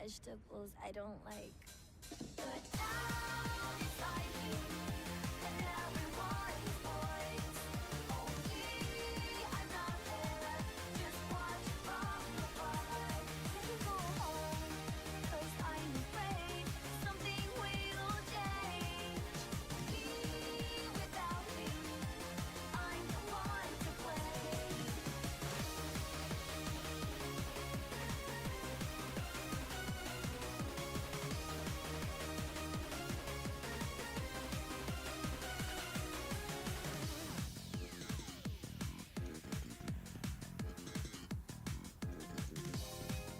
vegetables I don't like. But down inside me, and everyone's voice. Only I'm not there, just watch from afar. Can't go home, 'cause I'm afraid something will change. Me without me, I'm the one to blame.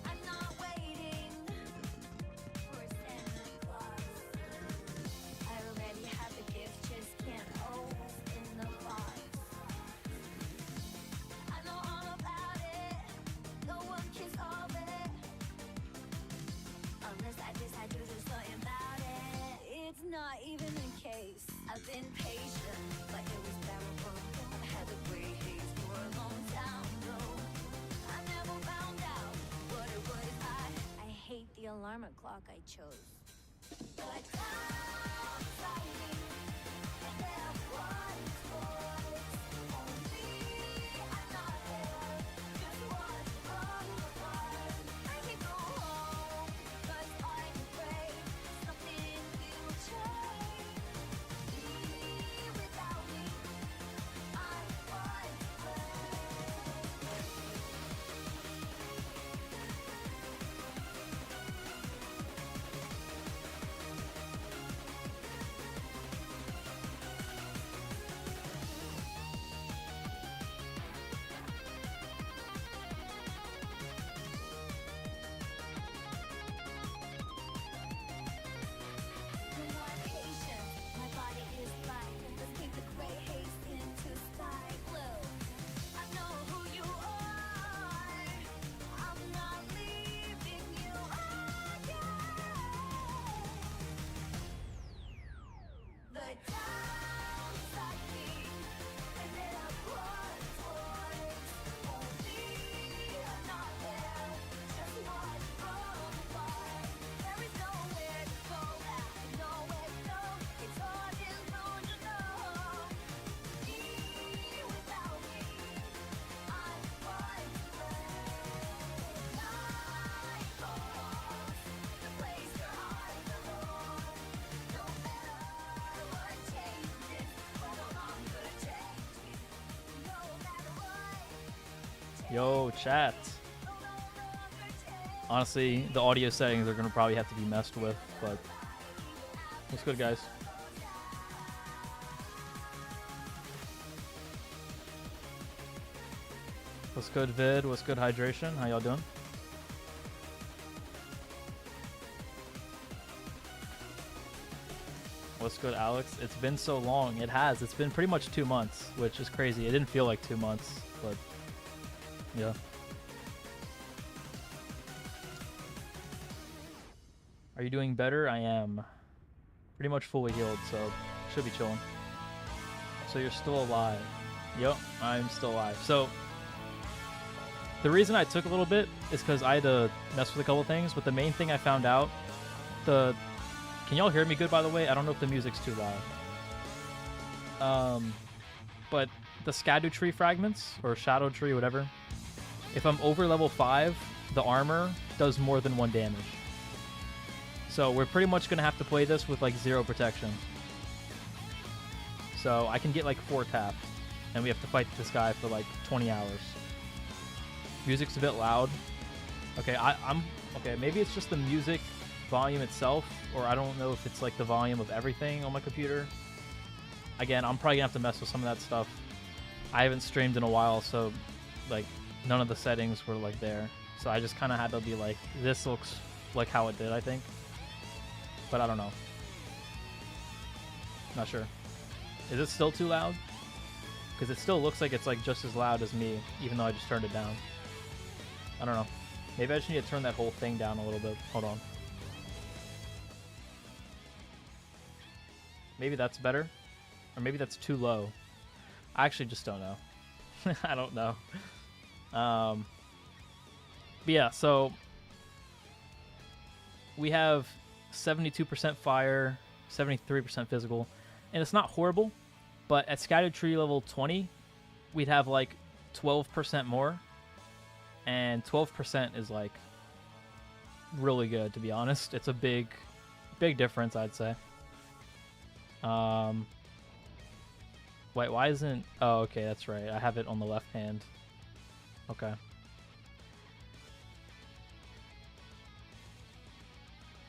I'm not waiting for Santa Claus. I already have the gift, just can't open the box. I know all about it, no one can solve it unless I decide to do something about it. It's not even a case. I've been patient, but it was bearable. I had the gray haze for a long time though. I never found out what it was. I hate the alarm clock I chose. But down inside me, and everyone's voice. Only I'm not there, just watch from afar. I can't go home, 'cause I'm afraid something will change. Me without me, I'm one to blame. No more patience, my body is blind. Let's paint the gray haze into sky blue. I know who you are. I'm not leaving you again. The downside me, and then I was voice. Only I'm not there, just watch from afar. There is nowhere to go back, nowhere to go. It's all delusional. Me without me, I'm one to blame. Night falls, the place where I belong. No matter what changes, but no longer change me. No matter what, Yo, chat. no longer change. Honestly, the audio settings are gonna probably have to be messed with, but what's good, guys? What's good, Vid? What's good, Hydration? How y'all doing? What's good, Alex? It's been so long. It has. It's been pretty much 2 months, which is crazy. It didn't feel like 2 months, but yeah. Are you doing better? I am. Pretty much fully healed, so should be chilling. So you're still alive. Yep, I'm still alive. So the reason I took a little bit is because I had to mess with a couple things, but the main thing I found out, can y'all hear me good, by the way? I don't know if the music's too loud. But the Scadu Tree fragments, or Shadow Tree, whatever, if I'm over level 5, the armor does more than 1 damage. So we're pretty much going to have to play this with like 0 protection. So I can get like 4 tapped, and we have to fight this guy for like 20 hours. Music's a bit loud. Okay, I'm okay, maybe it's just the music volume itself, or I don't know if it's like the volume of everything on my computer. Again, I'm probably gonna have to mess with some of that stuff. I haven't streamed in a while, so like none of the settings were like there. So I just kind of had to be like, this looks like how it did, I think. But I don't know. Not sure. Is it still too loud? Because it still looks like it's like just as loud as me, even though I just turned it down. I don't know. Maybe I just need to turn that whole thing down a little bit. Hold on. Maybe that's better. Or maybe that's too low. I actually just don't know. I don't know. But yeah, so we have 72% fire, 73% physical, and it's not horrible, but at Scattered Tree level 20, we'd have like 12% more, and 12% is like really good, to be honest. It's a big difference, I'd say. Wait, why isn't... Oh, okay, that's right. I have it on the left hand. Okay.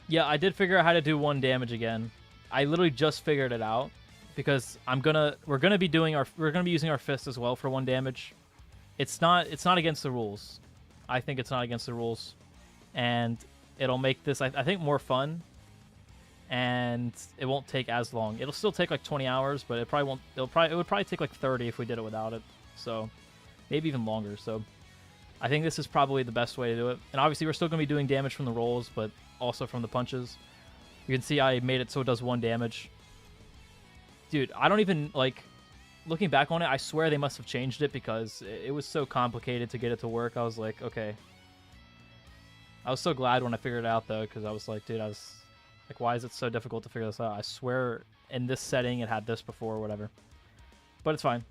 Yeah, I did figure out how to do 1 damage again. I literally just figured it out because we're gonna be using our fist as well for 1 damage. It's not against the rules. I think it's not against the rules, and it'll make this I think more fun, and it won't take as long. It'll still take like 20 hours, but it would probably take like 30 if we did it without it. So maybe even longer. So I think this is probably the best way to do it. And obviously we're still gonna be doing damage from the rolls, but also from the punches. You can see I made it so it does 1 damage. Dude, I don't even, like, looking back on it, I swear they must have changed it because it was so complicated to get it to work. I was like, okay. I was so glad when I figured it out, though, because I was like, dude, I was like, why is it so difficult to figure this out? I swear in this setting it had this before or whatever. But it's fine.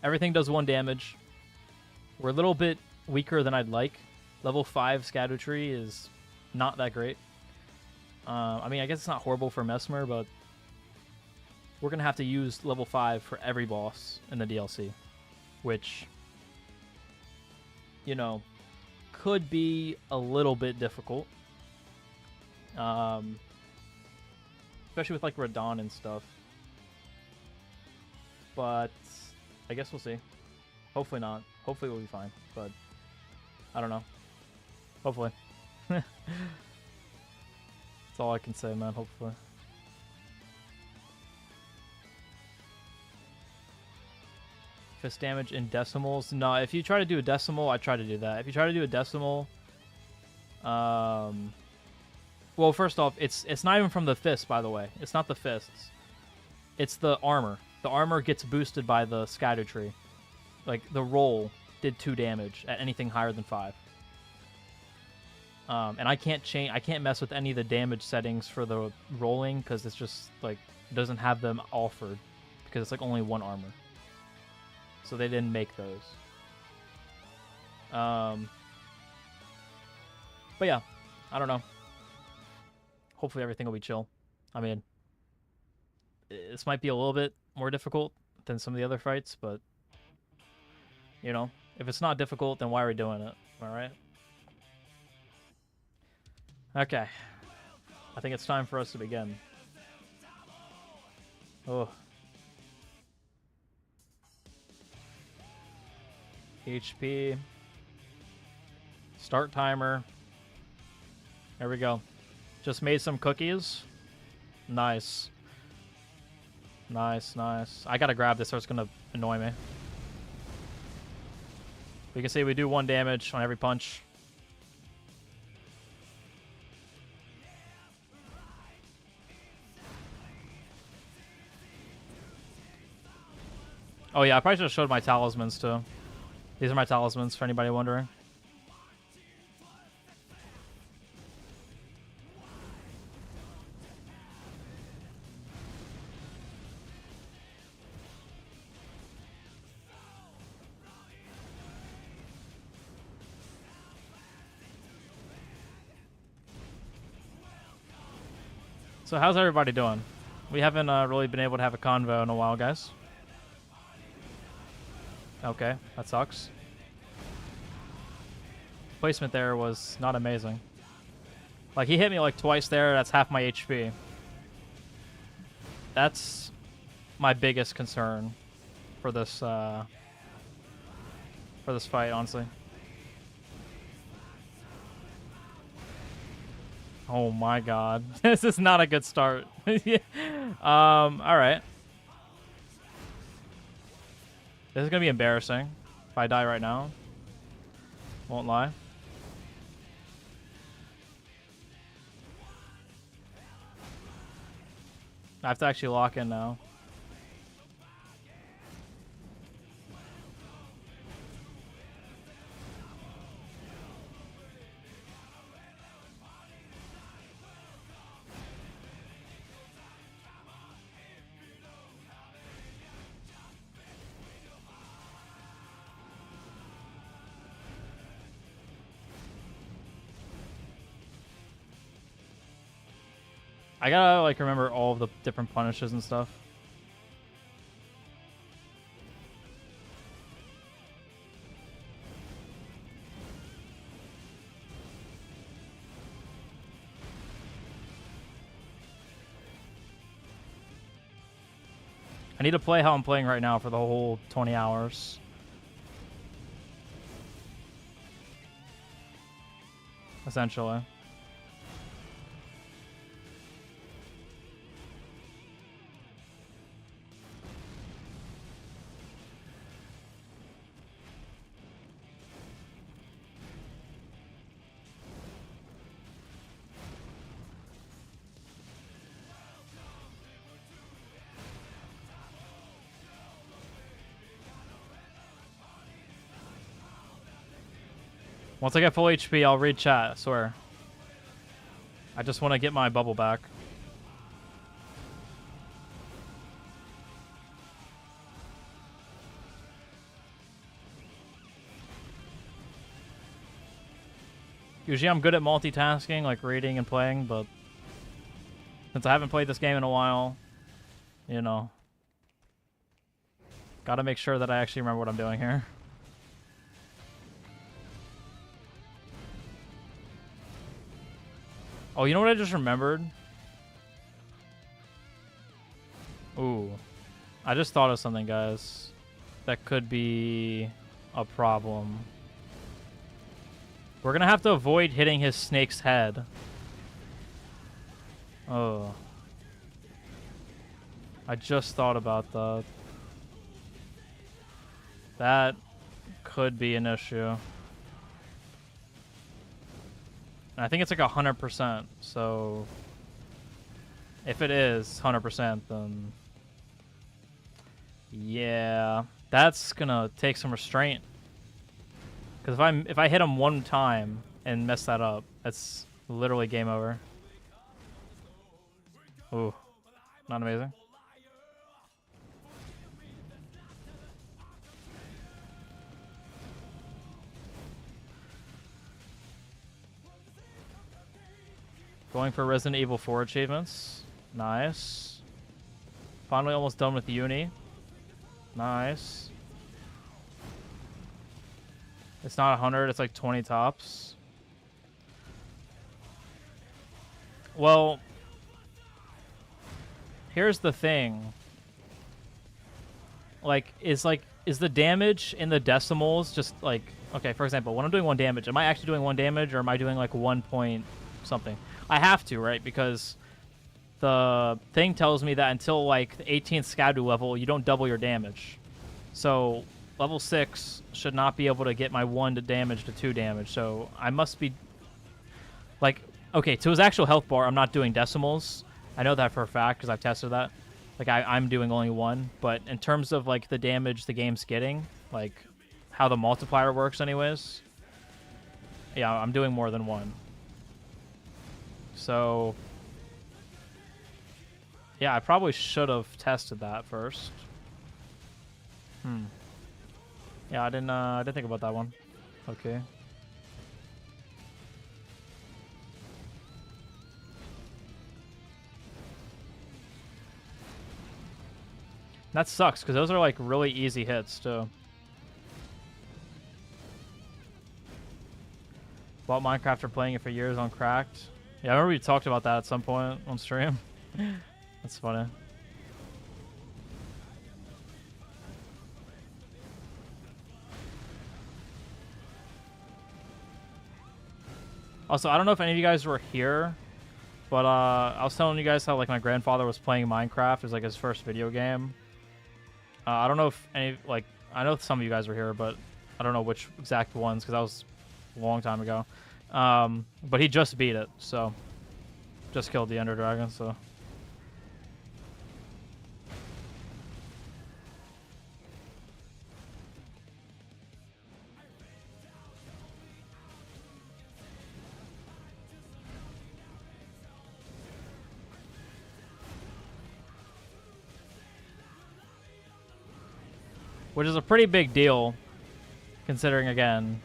Everything does 1 damage. We're a little bit weaker than I'd like. Level 5 Scatter Tree is not that great. I mean, I guess it's not horrible for Messmer, but we're going to have to use level 5 for every boss in the DLC, which, you know, could be a little bit difficult. Especially with, like, Radon and stuff. But I guess we'll see. Hopefully not. Hopefully we'll be fine, but I don't know. Hopefully. That's all I can say, man. Hopefully. Fist damage in decimals. No, if you try to do a decimal, I try to do that. If you try to do a decimal, well, first off, it's not even from the fist, by the way. It's not the fists. It's the armor. The armor gets boosted by the Scatter Tree. Like, the roll did 2 damage at anything higher than 5. And I can't mess with any of the damage settings for the rolling because it's just like it doesn't have them offered because it's like only 1 armor. So they didn't make those. But yeah, I don't know. Hopefully everything will be chill. I mean, this might be a little bit more difficult than some of the other fights, but you know, if it's not difficult, then why are we doing it? All right. Okay. I think it's time for us to begin. Oh. HP. Start timer. There we go. Just made some cookies. Nice. Nice, nice. I gotta grab this or it's gonna annoy me. You can see we do 1 damage on every punch. Oh yeah, I probably should have showed my talismans too. These are my talismans for anybody wondering. So how's everybody doing? We haven't really been able to have a convo in a while, guys. Okay, that sucks. Placement there was not amazing. Like, he hit me like twice there, that's half my HP. That's my biggest concern for this fight, honestly. Oh my god. This is not a good start. Alright. This is gonna be embarrassing if I die right now. Won't lie. I have to actually lock in now. I gotta like remember all of the different punishes and stuff. I need to play how I'm playing right now for the whole 20 hours. Essentially. Once I get full HP, I'll read chat, I swear. I just want to get my bubble back. Usually I'm good at multitasking, like reading and playing, but since I haven't played this game in a while, you know, gotta make sure that I actually remember what I'm doing here. Oh, you know what I just remembered? Ooh. I just thought of something, guys. That could be a problem. We're gonna have to avoid hitting his snake's head. Oh. I just thought about that. That could be an issue. And I think it's like 100%, so if it is 100%, then yeah, that's gonna take some restraint. Because if I hit him one time and mess that up, that's literally game over. Ooh, not amazing. Going for Resident Evil 4 achievements. Nice. Finally almost done with Uni. Nice. It's not 100, it's like 20 tops. Well, here's the thing. Is the damage in the decimals just like, okay, for example, when I'm doing 1 damage, am I actually doing 1 damage or am I doing like 1 point something? I have to, right? Because the thing tells me that until like the 18th Scadu level, you don't double your damage. So level 6 should not be able to get my 1 to damage to 2 damage. So I must be like, okay, to his actual health bar, I'm not doing decimals. I know that for a fact because I've tested that. Like I'm doing only 1, but in terms of like the damage the game's getting, like how the multiplier works anyways, yeah, I'm doing more than 1. So, yeah, I probably should have tested that first. Yeah, I didn't think about that one. Okay. That sucks because those are like really easy hits too. Bought Minecraft after playing it for years on Cracked. Yeah, I remember we talked about that at some point on stream. That's funny. Also, I don't know if any of you guys were here, but I was telling you guys how like my grandfather was playing Minecraft as like his first video game. I don't know if any I know some of you guys were here, but I don't know which exact ones because that was a long time ago. But he just beat it, so just killed the Ender Dragon, so which is a pretty big deal considering again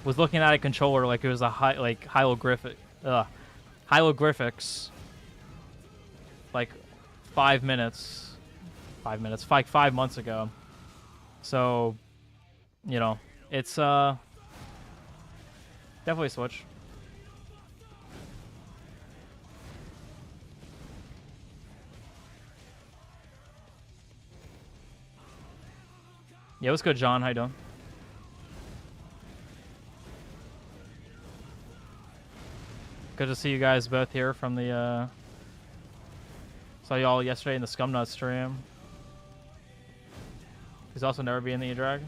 was looking at a controller like it was a hieroglyphic hieroglyphics like 5 minutes. 5 minutes, like 5 months ago. So, you know, it's definitely a switch. Yeah, what's good, John? How you doing? Good to see you guys both here from the saw y'all yesterday in the Scumnut stream. He's also never be in the E-Drag.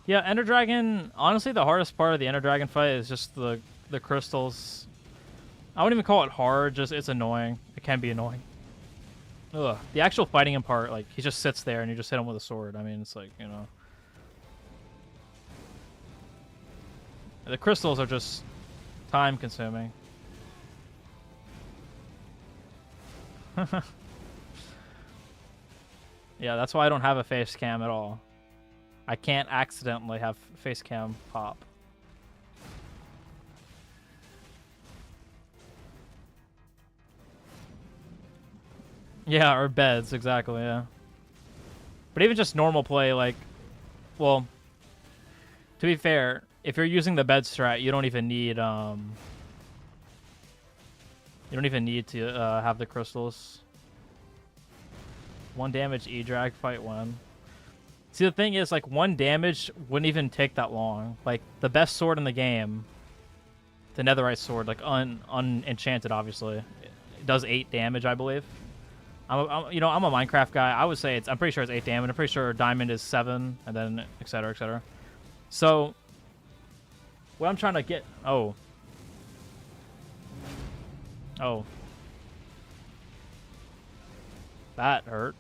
Yeah, Ender Dragon, honestly the hardest part of the Ender Dragon fight is just the crystals. I wouldn't even call it hard, just it's annoying. It can be annoying. Ugh. The actual fighting in part, like, he just sits there and you just hit him with a sword. I mean, it's like, you know. The crystals are just time consuming. Yeah, that's why I don't have a face cam at all. I can't accidentally have face cam pop. Yeah, or beds, exactly, yeah. But even just normal play, like, well, to be fair, if you're using the bed strat, you don't even need to have the crystals. 1 damage E-Drag fight 1. See, the thing is, like, 1 damage wouldn't even take that long. Like, the best sword in the game, the Netherite sword, like, unenchanted, obviously, it does 8 damage, I believe. I'm a Minecraft guy. I would say I'm pretty sure it's 8 damage. I'm pretty sure Diamond is 7, and then etc. etc. So, what I'm trying to get... Oh. That hurt.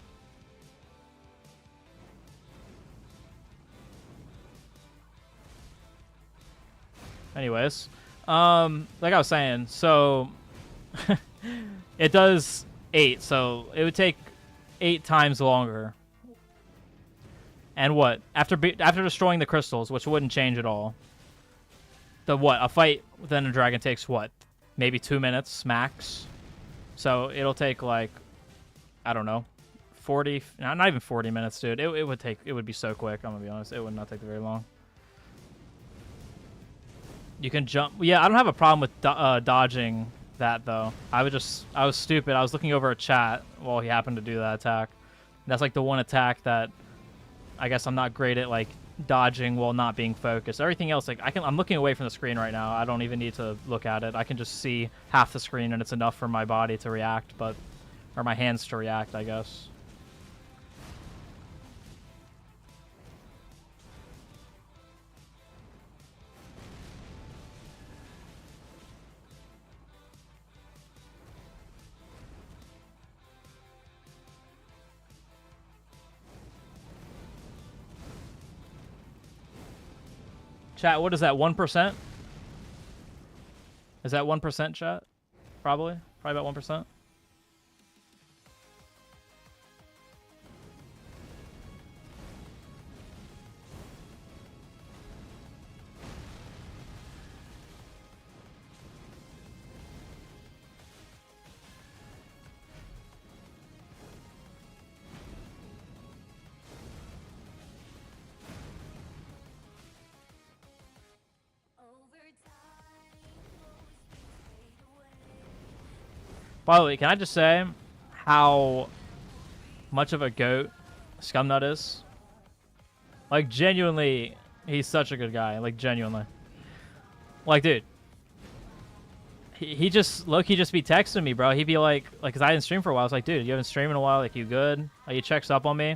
Anyways, like I was saying, so it does 8, so it would take 8 times longer. And what? After destroying the crystals, which wouldn't change at all. A fight within a dragon takes what? Maybe 2 minutes max. So it'll take like, I don't know, 40, not even 40 minutes, dude. It would be so quick, I'm gonna be honest. It would not take very long. You can jump. Yeah, I don't have a problem with dodging that, though. I was stupid. I was looking over a chat while he happened to do that attack. That's like the one attack that I guess I'm not great at, like, dodging while not being focused. Everything else, like, I'm looking away from the screen right now. I don't even need to look at it. I can just see half the screen, and it's enough for my body to react, or my hands to react, I guess. Chat, what is that, 1%? Is that 1%, chat? Probably about 1%. By the way, can I just say how much of a goat Scumnut is? Like, genuinely, he's such a good guy. Like, genuinely. Like, dude. He just, low-key just be texting me, bro. He'd be like, because I didn't stream for a while. I was like, dude, you haven't streamed in a while? Like, you good? Like, he checks up on me.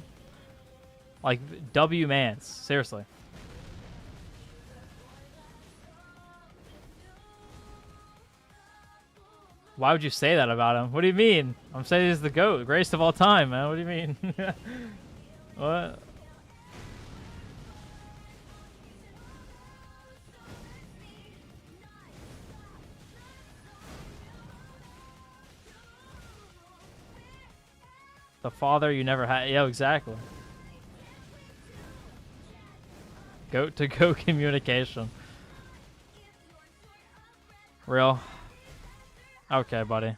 Like, W mans. Seriously. Why would you say that about him? What do you mean? I'm saying he's the GOAT, greatest of all time, man. What do you mean? What? The father you never had. Yeah, exactly. GOAT to GOAT communication. Real? Okay, buddy.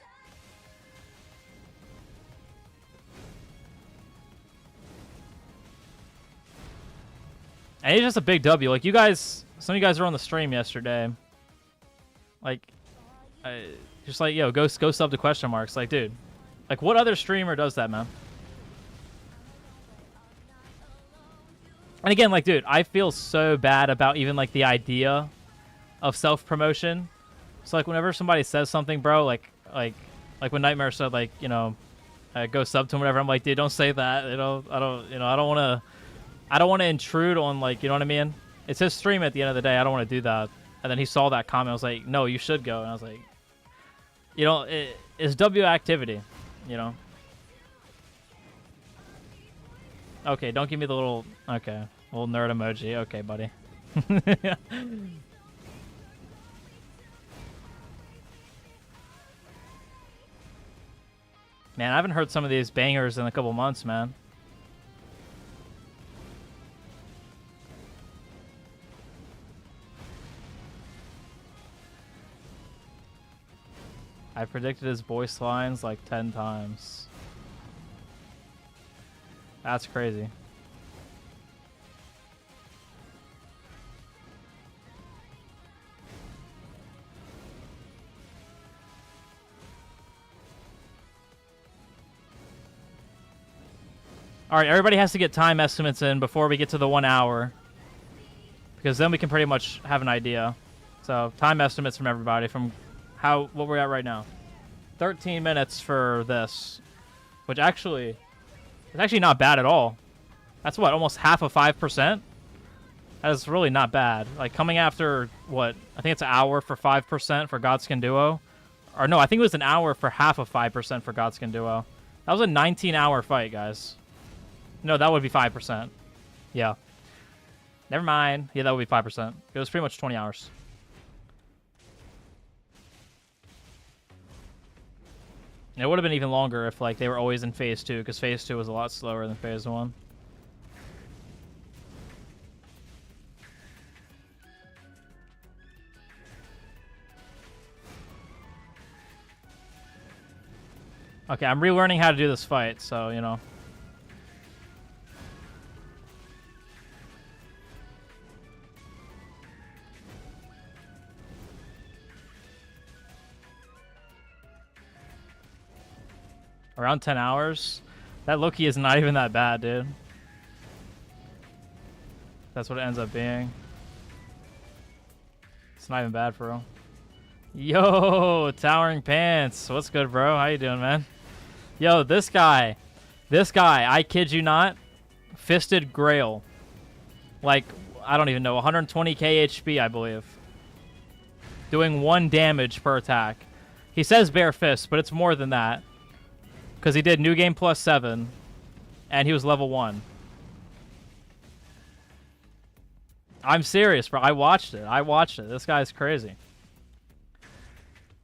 And it's just a big W. Like, you guys, some of you guys were on the stream yesterday. Like, just like, yo, go sub to question marks. Like, dude, like, what other streamer does that, man? And again, like, dude, I feel so bad about even, like, the idea of self-promotion. So, like, whenever somebody says something, bro, like when Nightmare said, like, you know, go sub to him, whatever, I'm like, dude, don't say that. I don't want to intrude on, like, you know what I mean? It's his stream at the end of the day. I don't want to do that. And then he saw that comment. I was like, no, you should go. And I was like, you know, it's W activity, you know? Okay, don't give me the little... Okay, little nerd emoji. Okay, buddy. Man, I haven't heard some of these bangers in a couple months, man. I predicted his voice lines like 10 times. That's crazy. All right, everybody has to get time estimates in before we get to the 1 hour, because then we can pretty much have an idea. So time estimates from everybody from what we're at right now. 13 minutes for this, which actually is actually not bad at all. That's what, almost half of 5%? That is really not bad. Like, coming after, what, I think it's an hour for 5% for Godskin Duo. Or no, I think it was an hour for half of 5% for Godskin Duo. That was a 19-hour fight, guys. No, that would be 5%. Yeah. Never mind. Yeah, that would be 5%. It was pretty much 20 hours. It would have been even longer if, like, they were always in Phase 2, because Phase 2 was a lot slower than Phase 1. Okay, I'm relearning how to do this fight, so, you know. Around 10 hours? That Loki is not even that bad, dude. That's what it ends up being. It's not even bad, for real. Yo, Towering Pants. What's good, bro? How you doing, man? Yo, this guy, I kid you not, Fisted Grail. Like, I don't even know, 120k HP, I believe. Doing 1 damage per attack. He says bare fist, but it's more than that. Because he did New Game plus 7, and he was level 1. I'm serious, bro. I watched it. This guy's crazy.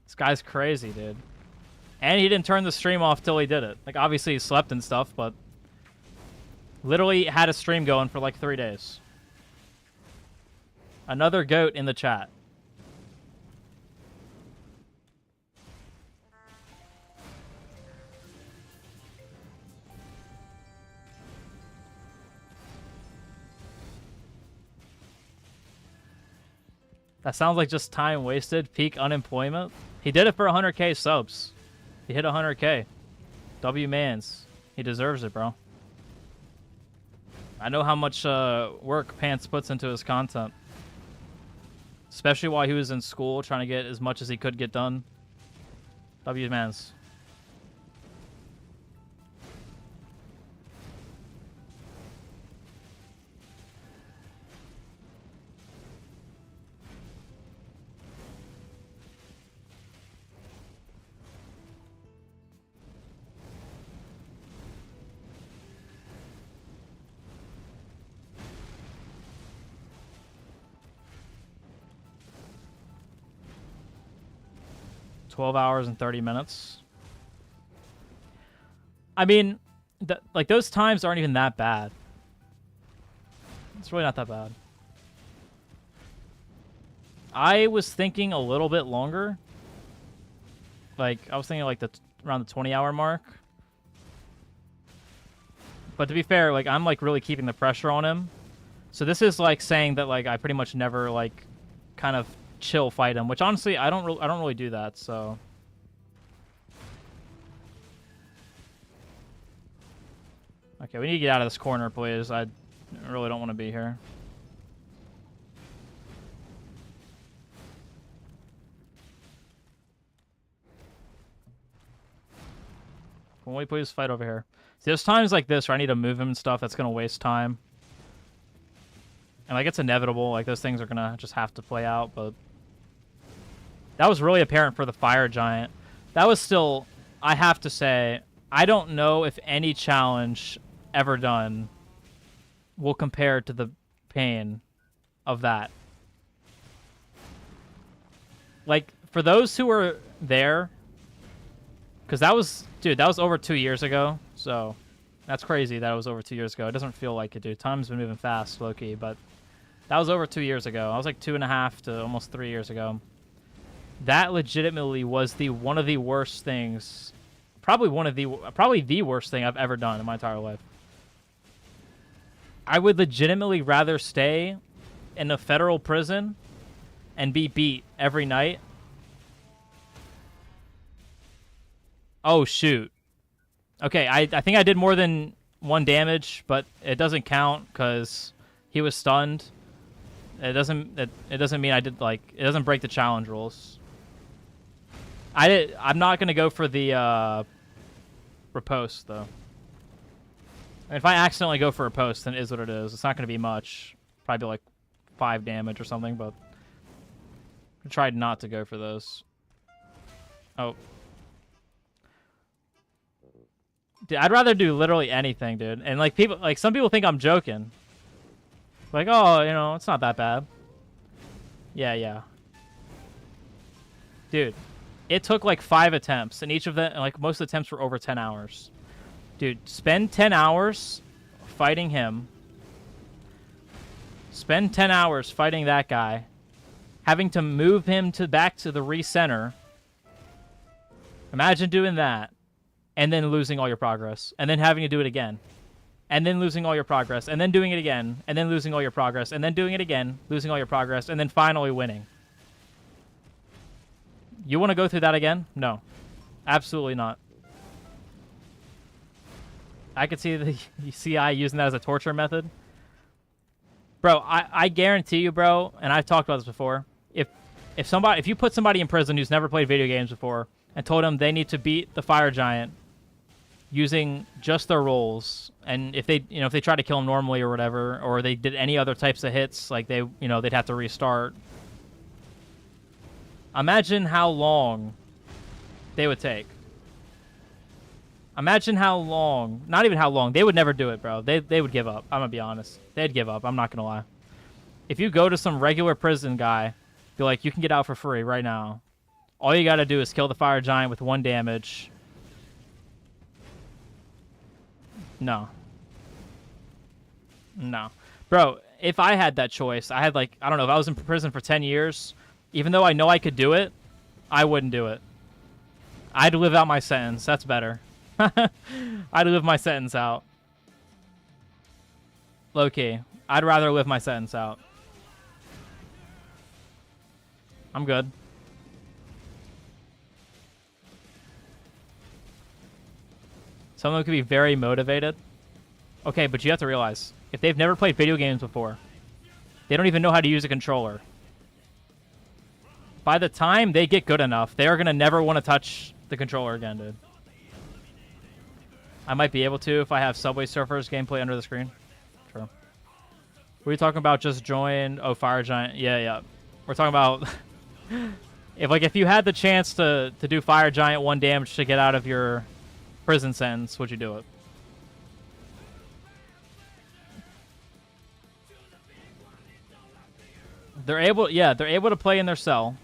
This guy's crazy, dude. And he didn't turn the stream off till he did it. Like, obviously he slept and stuff, but literally had a stream going for like 3 days. Another goat in the chat. That sounds like just time wasted. Peak unemployment. He did it for 100k subs. He hit 100k. W Mans. He deserves it, bro. I know how much work Pants puts into his content. Especially while he was in school, trying to get as much as he could get done. W Mans. $12 hours and 30 minutes. I mean, like, those times aren't even that bad. It's really not that bad. I was thinking a little bit longer. Like, I was thinking like around the 20-hour mark. But to be fair, like, I'm like really keeping the pressure on him. So this is like saying that like I pretty much never like kind of chill fight him, which honestly I don't really do that. So okay, we need to get out of this corner, please. I really don't want to be here. Can we please fight over here? See, there's times like this where I need to move him and stuff. That's gonna waste time. And like it's inevitable. Like those things are gonna just have to play out. But that was really apparent for the fire giant. That was still, I have to say, I don't know if any challenge ever done will compare to the pain of that. Like for those who were there, because that was, dude, that was over 2 years ago. So that's crazy that it was over 2 years ago. It doesn't feel like it, dude. Time's been moving fast, low-key, but that was over 2 years ago. I was like 2.5 to almost 3 years ago. That legitimately was one of the worst things, probably the worst thing I've ever done in my entire life. I would legitimately rather stay in a federal prison and be beat every night. Oh, shoot. Okay, I think I did more than 1 damage, but it doesn't count because he was stunned. It doesn't mean I did, like, it doesn't break the challenge rules. I'm not gonna go for the riposte though. And if I accidentally go for a post, then it is what it is. It's not gonna be much. Probably like 5 damage or something, but I tried not to go for those. Oh. Dude, I'd rather do literally anything, dude. And like some people think I'm joking. Like, oh, you know, it's not that bad. Yeah. Dude, it took like 5 attempts, and each of them, like most of the attempts were over 10 hours. Dude, spend 10 hours fighting him. Spend 10 hours fighting that guy. Having to move him back to the recenter. Imagine doing that. And then losing all your progress. And then having to do it again. And then losing all your progress. And then doing it again. And then losing all your progress. And then doing it again. Losing all your progress. And then finally winning. You want to go through that again? No. Absolutely not. I could see the CI using that as a torture method. Bro, I guarantee you, bro, and I've talked about this before, if you put somebody in prison who's never played video games before and told them they need to beat the fire giant using just their rolls, and if they try to kill him normally or whatever, or they did any other types of hits, like they'd have to restart. Imagine how long they would take. Imagine how long, not even how long, they would never do it, bro. They would give up. I'm going to be honest. They'd give up. I'm not going to lie. If you go to some regular prison guy, be like, you can get out for free right now. All you got to do is kill the fire giant with 1 damage. No. Bro, if I had that choice, I don't know, if I was in prison for 10 years, even though I know I could do it, I wouldn't do it. I'd live out my sentence. That's better. I'd live my sentence out. Low-key. I'd rather live my sentence out. I'm good. Some of them could be very motivated. Okay, but you have to realize, if they've never played video games before, they don't even know how to use a controller. By the time they get good enough, they are going to never want to touch the controller again, dude. I might be able to if I have Subway Surfers gameplay under the screen. True. Were you talking about just join? Oh, Fire Giant. Yeah. We're talking about if you had the chance to do Fire Giant 1 damage to get out of your prison sentence, would you do it? They're able to play in their cell.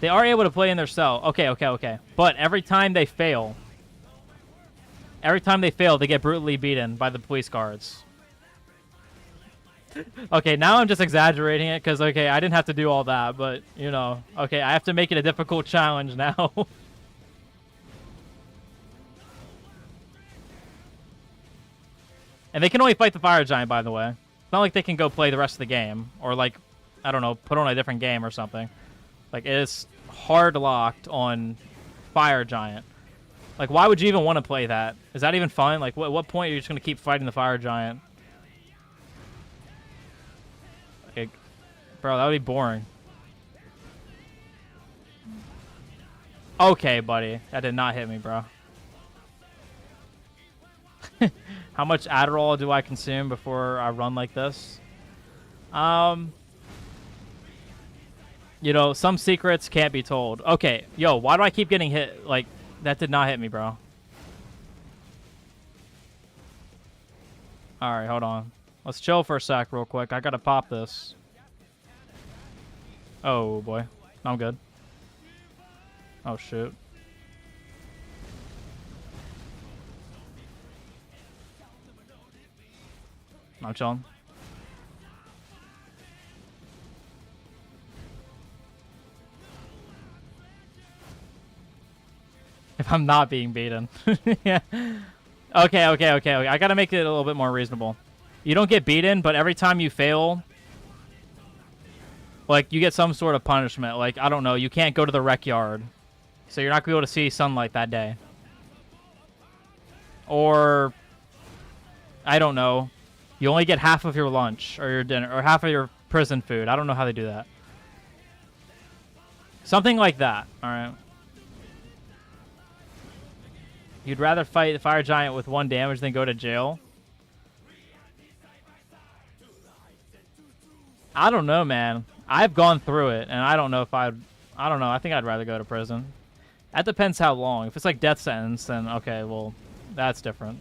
They are able to play in their cell. Okay. But every time they fail, they get brutally beaten by the police guards. Okay, now I'm just exaggerating it because, okay, I didn't have to do all that, but, you know, okay, I have to make it a difficult challenge now. And they can only fight the fire giant, by the way. It's not like they can go play the rest of the game or, like, I don't know, put on a different game or something. Like, it is hard locked on fire giant. Like, why would you even want to play that? Is that even fun? Like, what point are you just going to keep fighting the fire giant? Okay, bro, that would be boring. Okay, buddy. That did not hit me, bro. How much Adderall do I consume before I run like this? You know, some secrets can't be told. Okay, yo, why do I keep getting hit? Like, that did not hit me, bro. Alright, hold on. Let's chill for a sec real quick. I gotta pop this. Oh, boy. I'm good. Oh, shoot. I'm chilling. If I'm not being beaten. Yeah. Okay. I gotta make it a little bit more reasonable. You don't get beaten, but every time you fail, like, you get some sort of punishment. Like, I don't know, you can't go to the rec yard. So you're not gonna be able to see sunlight that day. Or, I don't know, you only get half of your lunch or your dinner or half of your prison food. I don't know how they do that. Something like that, alright? You'd rather fight the fire giant with 1 damage than go to jail? I don't know, man. I've gone through it, and I don't know if I don't know. I think I'd rather go to prison. That depends how long. If it's like death sentence, then okay, well, that's different.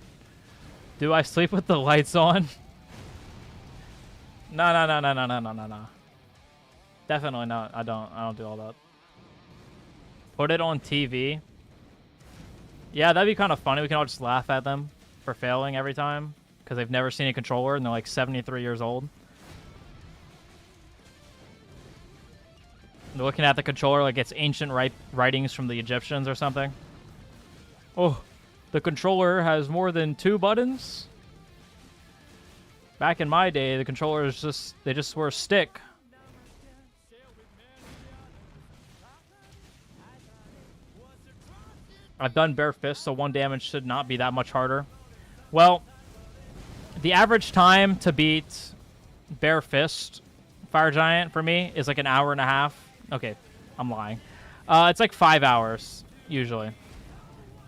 Do I sleep with the lights on? No. Definitely not. I don't do all that. Put it on TV. Yeah, that'd be kind of funny. We can all just laugh at them for failing every time because they've never seen a controller and they're like 73 years old. They're looking at the controller like it's ancient writings from the Egyptians or something. Oh, the controller has more than 2 buttons? Back in my day, the controllers they just were a stick. I've done bare fist, so 1 damage should not be that much harder. Well, the average time to beat bare fist fire giant for me is like 1.5 hours. Okay, I'm lying. It's like 5 hours, usually.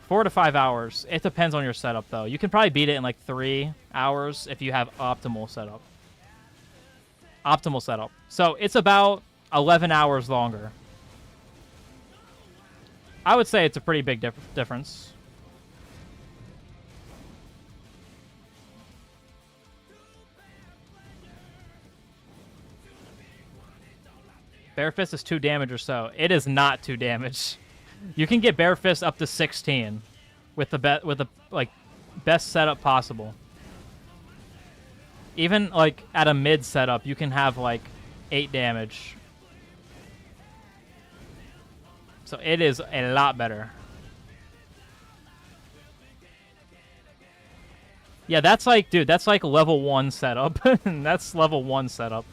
4 to 5 hours. It depends on your setup, though. You can probably beat it in like 3 hours if you have optimal setup. Optimal setup. So it's about 11 hours longer. I would say it's a pretty big difference. Bare fist is 2 damage or so. It is not 2 damage. You can get bare fist up to 16 with the like best setup possible. Even like at a mid setup, you can have like 8 damage. So it is a lot better. Yeah, that's like, dude, that's like level 1 setup. That's level 1 setup.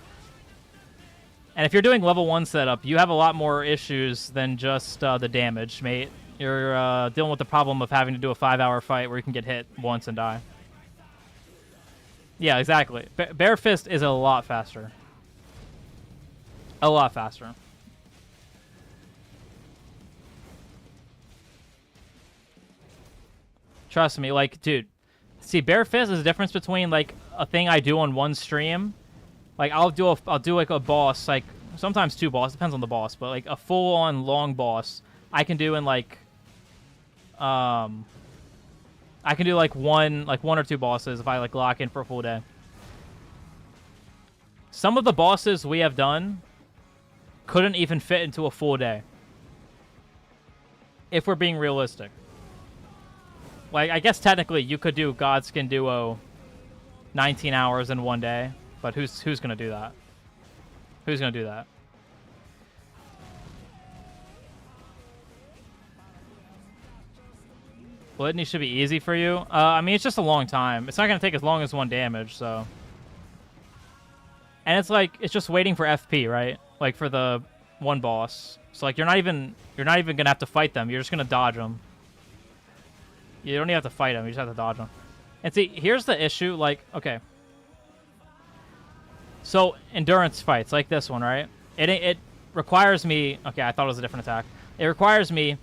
And if you're doing level 1 setup, you have a lot more issues than just the damage, mate. You're dealing with the problem of having to do a 5-hour fight where you can get hit once and die. Yeah, exactly. Bare fist is a lot faster. A lot faster. Trust me, like, dude. See, bare fist is the difference between like a thing I do on one stream. Like I'll do like a boss, like sometimes 2 bosses, depends on the boss, but like a full-on long boss, I can do in like I can do like one or 2 bosses if I like lock in for a full day. Some of the bosses we have done couldn't even fit into a full day. If we're being realistic. Like, I guess technically you could do Godskin Duo 19 hours in 1 day, but who's gonna do that? Who's gonna do that? Litany should be easy for you. I mean, it's just a long time. It's not gonna take as long as 1 damage, so. And it's like it's just waiting for FP, right? Like for the one boss. So like you're not even gonna have to fight them. You're just gonna dodge them. You don't even have to fight them. You just have to dodge them. And see, here's the issue. Like, okay. So endurance fights like this one, right? It requires me. Okay, I thought it was a different attack. It requires me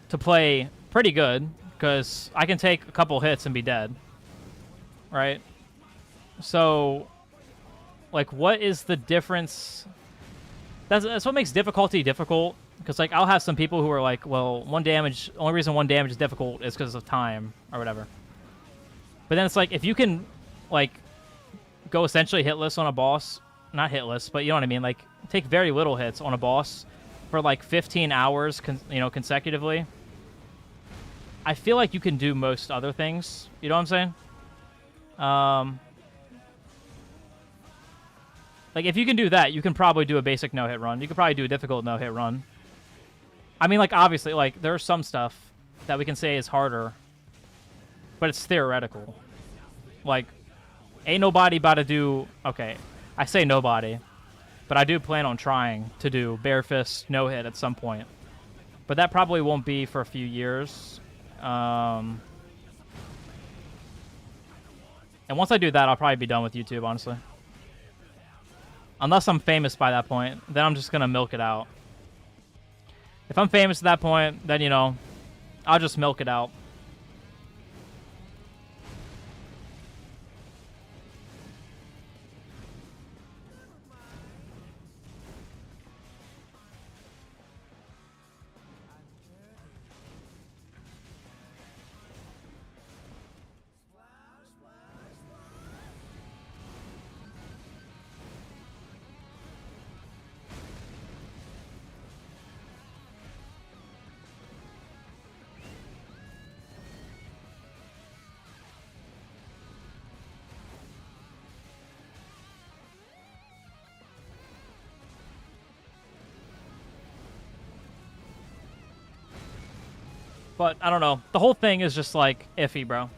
to play pretty good because I can take a couple hits and be dead, right? So, like, what is the difference? That's what makes difficulty difficult. Because, like, I'll have some people who are like, well, 1 damage, the only reason 1 damage is difficult is because of time or whatever. But then it's like, if you can, like, go essentially hitless on a boss, not hitless, but you know what I mean, like, take very little hits on a boss for, like, 15 hours, consecutively, I feel like you can do most other things. You know what I'm saying? Like, if you can do that, you can probably do a basic no-hit run. You could probably do a difficult no-hit run. I mean, like, obviously, like, there's some stuff that we can say is harder, but it's theoretical. Like, ain't nobody about to do... Okay, I say nobody, but I do plan on trying to do bare fist no-hit at some point. But that probably won't be for a few years. And once I do that, I'll probably be done with YouTube, honestly. Unless I'm famous by that point, then I'm just going to milk it out. If I'm famous at that point, then, you know, I'll just milk it out. But, I don't know. The whole thing is just, like, iffy, bro.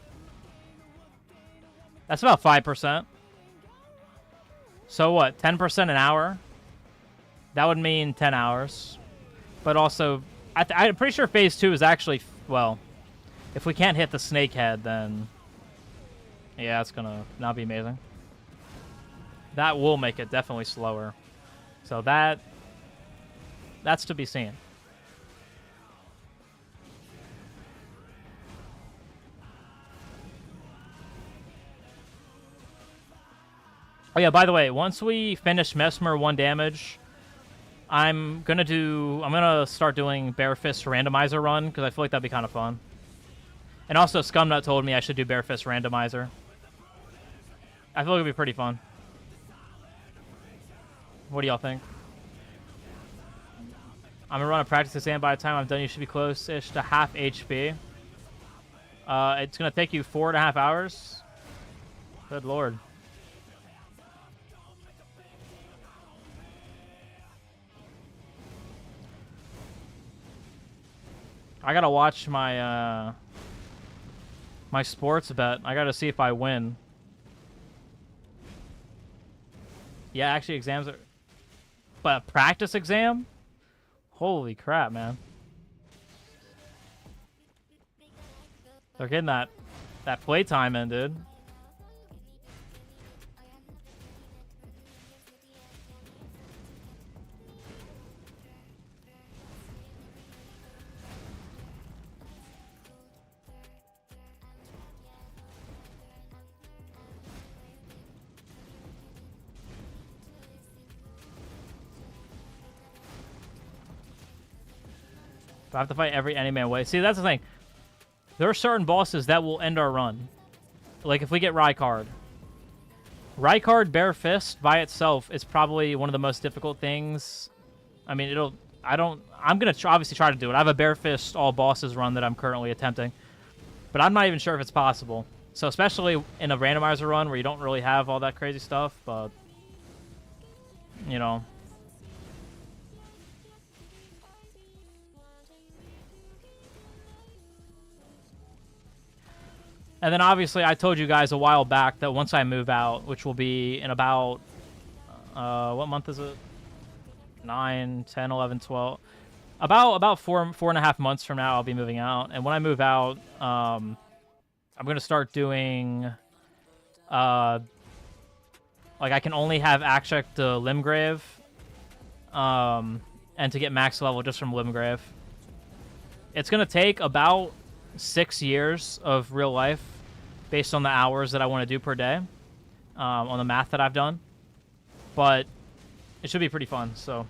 That's about 5%. So what? 10% an hour? That would mean 10 hours. But also, I'm pretty sure Phase 2 is actually... Well, if we can't hit the snake head, then... Yeah, it's gonna not be amazing. That will make it definitely slower. So that's to be seen. Oh yeah, by the way, once we finish Messmer 1 damage, I'm gonna start doing Bare Fist Randomizer run, because I feel like that'd be kind of fun. And also, Scumnut told me I should do Bare Fist Randomizer. I feel like it'd be pretty fun. What do y'all think? I'm gonna run a practice exam. By the time I'm done, you should be close-ish to half HP. It's gonna take you 4.5 hours. Good lord. I gotta watch my my sports bet. I gotta see if I win. Yeah, actually, exams are... But a practice exam? Holy crap, man. They're getting that playtime in, dude. Do I have to fight every enemy away? See, that's the thing. There are certain bosses that will end our run. Like if we get Rykard. Rykard Bare Fist by itself is probably one of the most difficult things. I mean, I'm going to obviously try to do it. I have a Bare Fist all bosses run that I'm currently attempting. But I'm not even sure if it's possible. So especially in a randomizer run where you don't really have all that crazy stuff, but you know. And then obviously I told you guys a while back that once I move out, which will be in about what month is it? 9, 10, 11, 12. About 4.5 months from now I'll be moving out. And when I move out, I'm gonna start doing like I can only have access to Limgrave, and to get max level just from Limgrave. It's gonna take about 6 years of real life based on the hours that I want to do per day, on the math that I've done. But it should be pretty fun, so.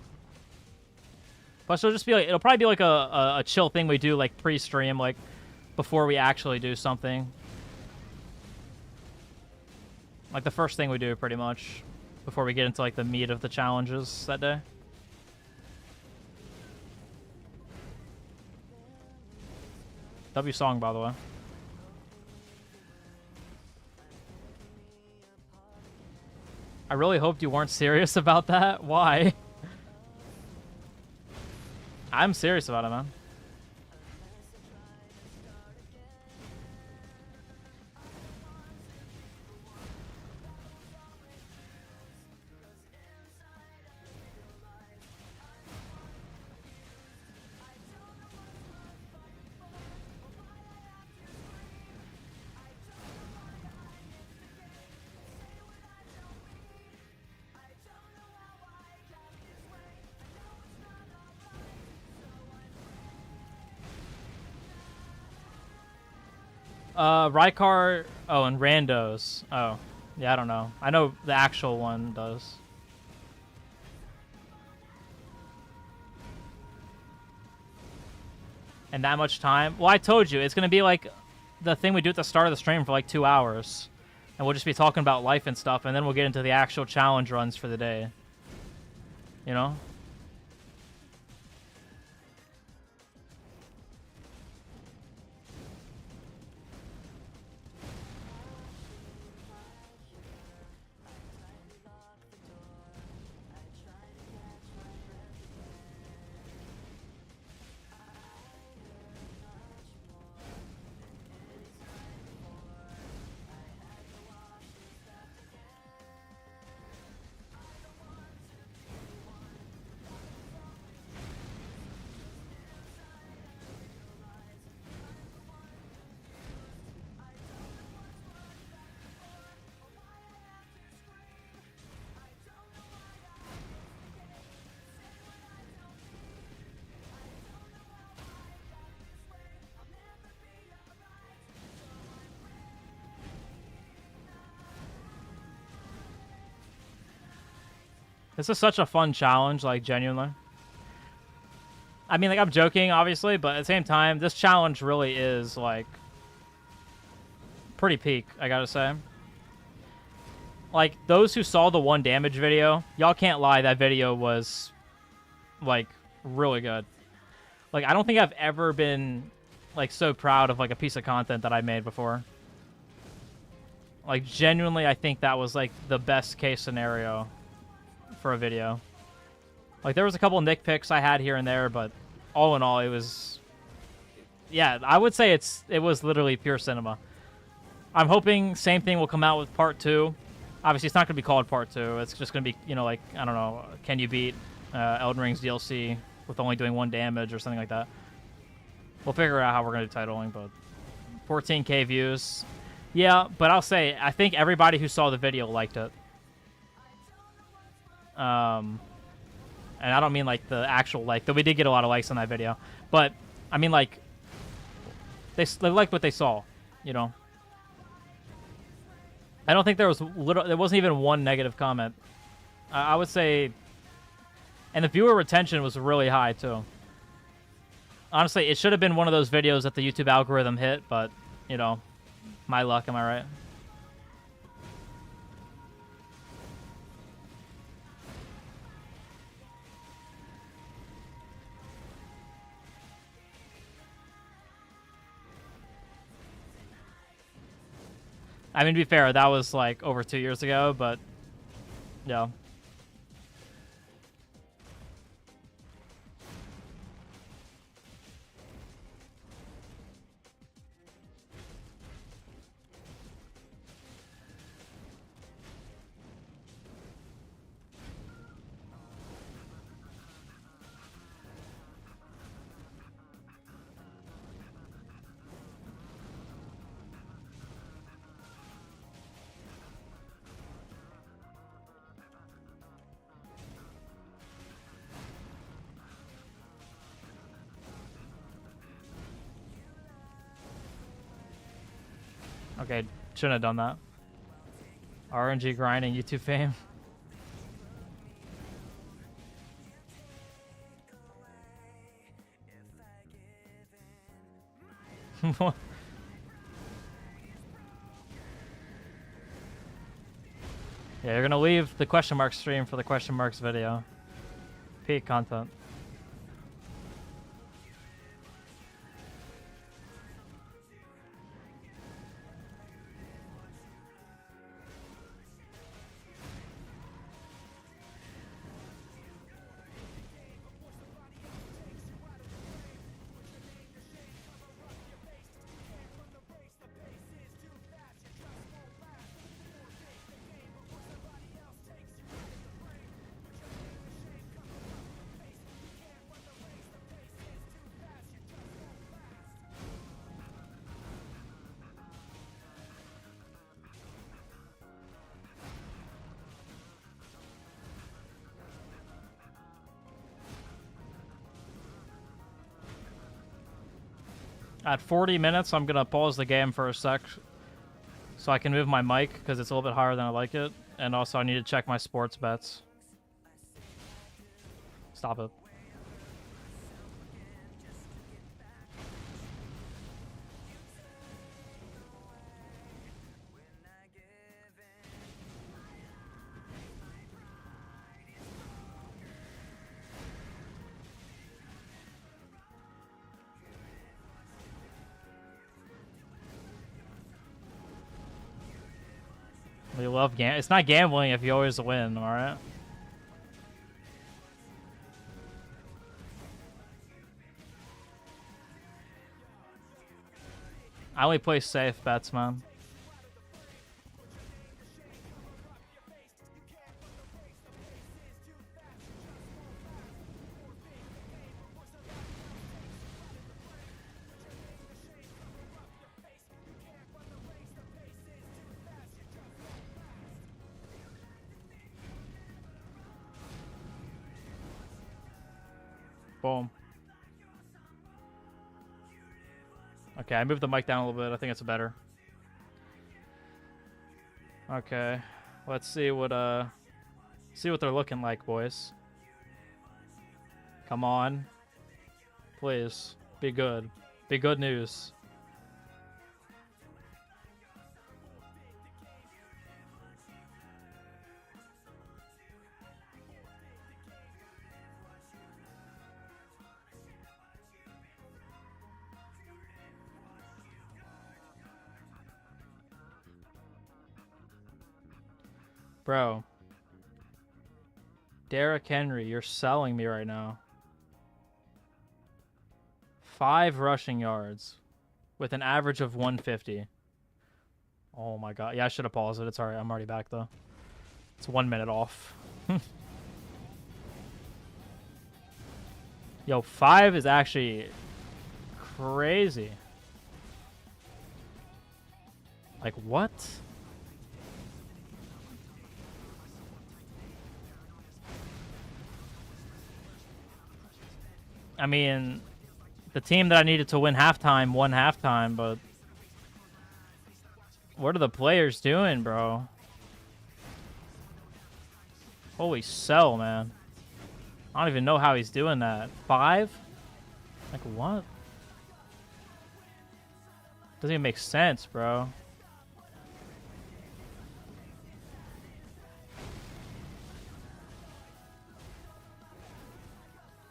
Plus, it'll just be like, it'll probably be like a chill thing we do like pre-stream, like before we actually do something. Like the first thing we do, pretty much, before we get into like the meat of the challenges that day. W song, by the way. I really hoped you weren't serious about that. Why? I'm serious about it, man. Rykar. Oh, and Randos. Oh, yeah, I don't know. I know the actual one does. And that much time? Well, I told you, it's going to be like the thing we do at the start of the stream for like 2 hours. And we'll just be talking about life and stuff, and then we'll get into the actual challenge runs for the day. You know? This is such a fun challenge, like, genuinely. I mean, like, I'm joking, obviously, but at the same time, this challenge really is, like, pretty peak, I gotta say. Like, those who saw the 1 damage video, y'all can't lie, that video was, like, really good. Like, I don't think I've ever been, like, so proud of, like, a piece of content that I made before. Like, genuinely, I think that was, like, the best case scenario for a video. Like, there was a couple nitpicks I had here and there, but all in all, it was... Yeah, I would say it was literally pure cinema. I'm hoping same thing will come out with part 2. Obviously, it's not going to be called part 2. It's just going to be, you know, like, I don't know, can you beat Elden Ring's DLC with only doing 1 damage or something like that. We'll figure out how we're going to do titling, but 14K views. Yeah, but I'll say, I think everybody who saw the video liked it. And I don't mean, like, the actual like, though we did get a lot of likes on that video. But, I mean, like, they liked what they saw, you know? I don't think there wasn't even 1 negative comment. I would say, and the viewer retention was really high, too. Honestly, it should have been one of those videos that the YouTube algorithm hit, but, you know, my luck, am I right? I mean, to be fair, that was like over 2 years ago, but yeah. Okay, shouldn't have done that. RNG grinding, YouTube fame. Yeah, you're gonna leave the question mark stream for the question marks video. Peak content. At 40 minutes, I'm gonna pause the game for a sec so I can move my mic because it's a little bit higher than I like it. And also I need to check my sports bets. Stop it. We love gambling. It's not gambling if you always win, alright? I only play safe bets, man. Boom. Okay, I moved the mic down a little bit. I think it's better. Okay. Let's see what they're looking like, boys. Come on. Please. Be good. Be good news. Bro. Derrick Henry, you're selling me right now. 5 rushing yards with an average of 150. Oh my god. Yeah, I should have paused it. It's alright. I'm already back though. It's 1 minute off. Yo, 5 is actually crazy. Like, what? I mean, the team that I needed to win halftime won halftime, but what are the players doing, bro? Holy sell, man. I don't even know how he's doing that. 5? Like, what? Doesn't even make sense, bro.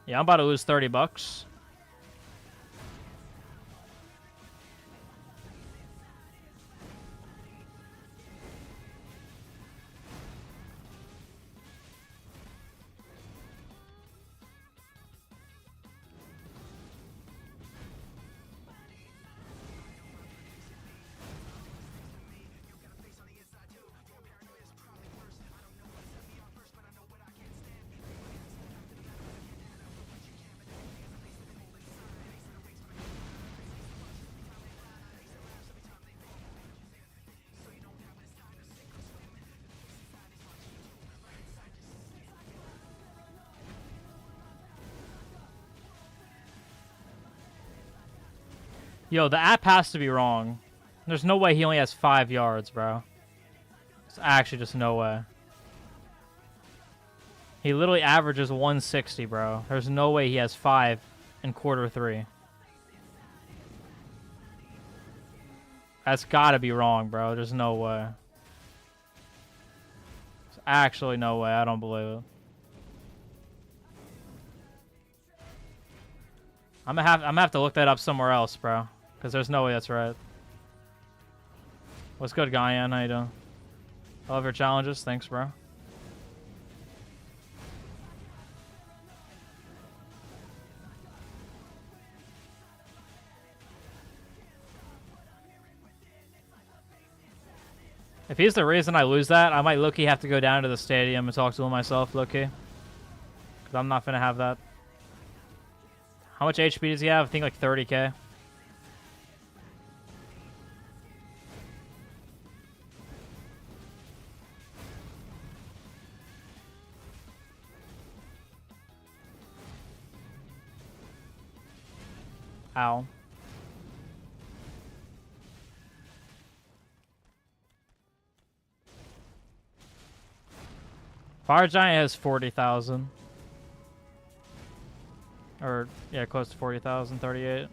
Yeah, I'm about to lose 30 bucks. Yo, the app has to be wrong. There's no way he only has 5 yards, bro. There's actually just no way. He literally averages 160, bro. There's no way he has 5 in quarter 3. That's gotta be wrong, bro. There's no way. There's actually no way. I don't believe it. I'm gonna have to look that up somewhere else, bro. Because there's no way that's right. What's good, Guyan? How you doing? I love your challenges. Thanks, bro. If he's the reason I lose that, I might low-key have to go down to the stadium and talk to him myself, low-key. Because I'm not gonna have that. How much HP does he have? I think like 30k. Ow. Fire Giant has 40,000. Or, yeah, close to 40,000, 38.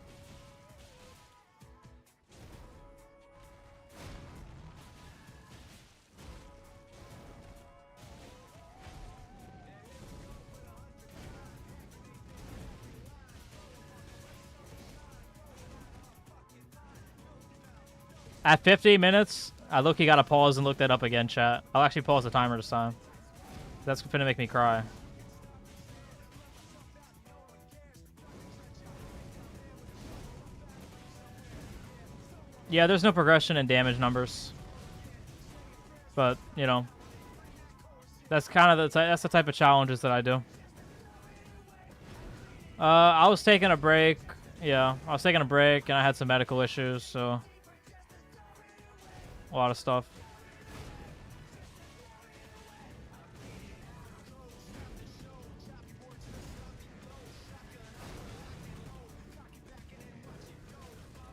At 50 minutes, I look-y gotta pause and look that up again, chat. I'll actually pause the timer this time. That's gonna make me cry. Yeah, there's no progression in damage numbers. But, you know, that's kind of that's the type of challenges that I do. I was taking a break. Yeah, I was taking a break and I had some medical issues, so a lot of stuff.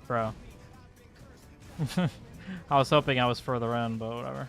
Bro. I was hoping I was further in, but whatever.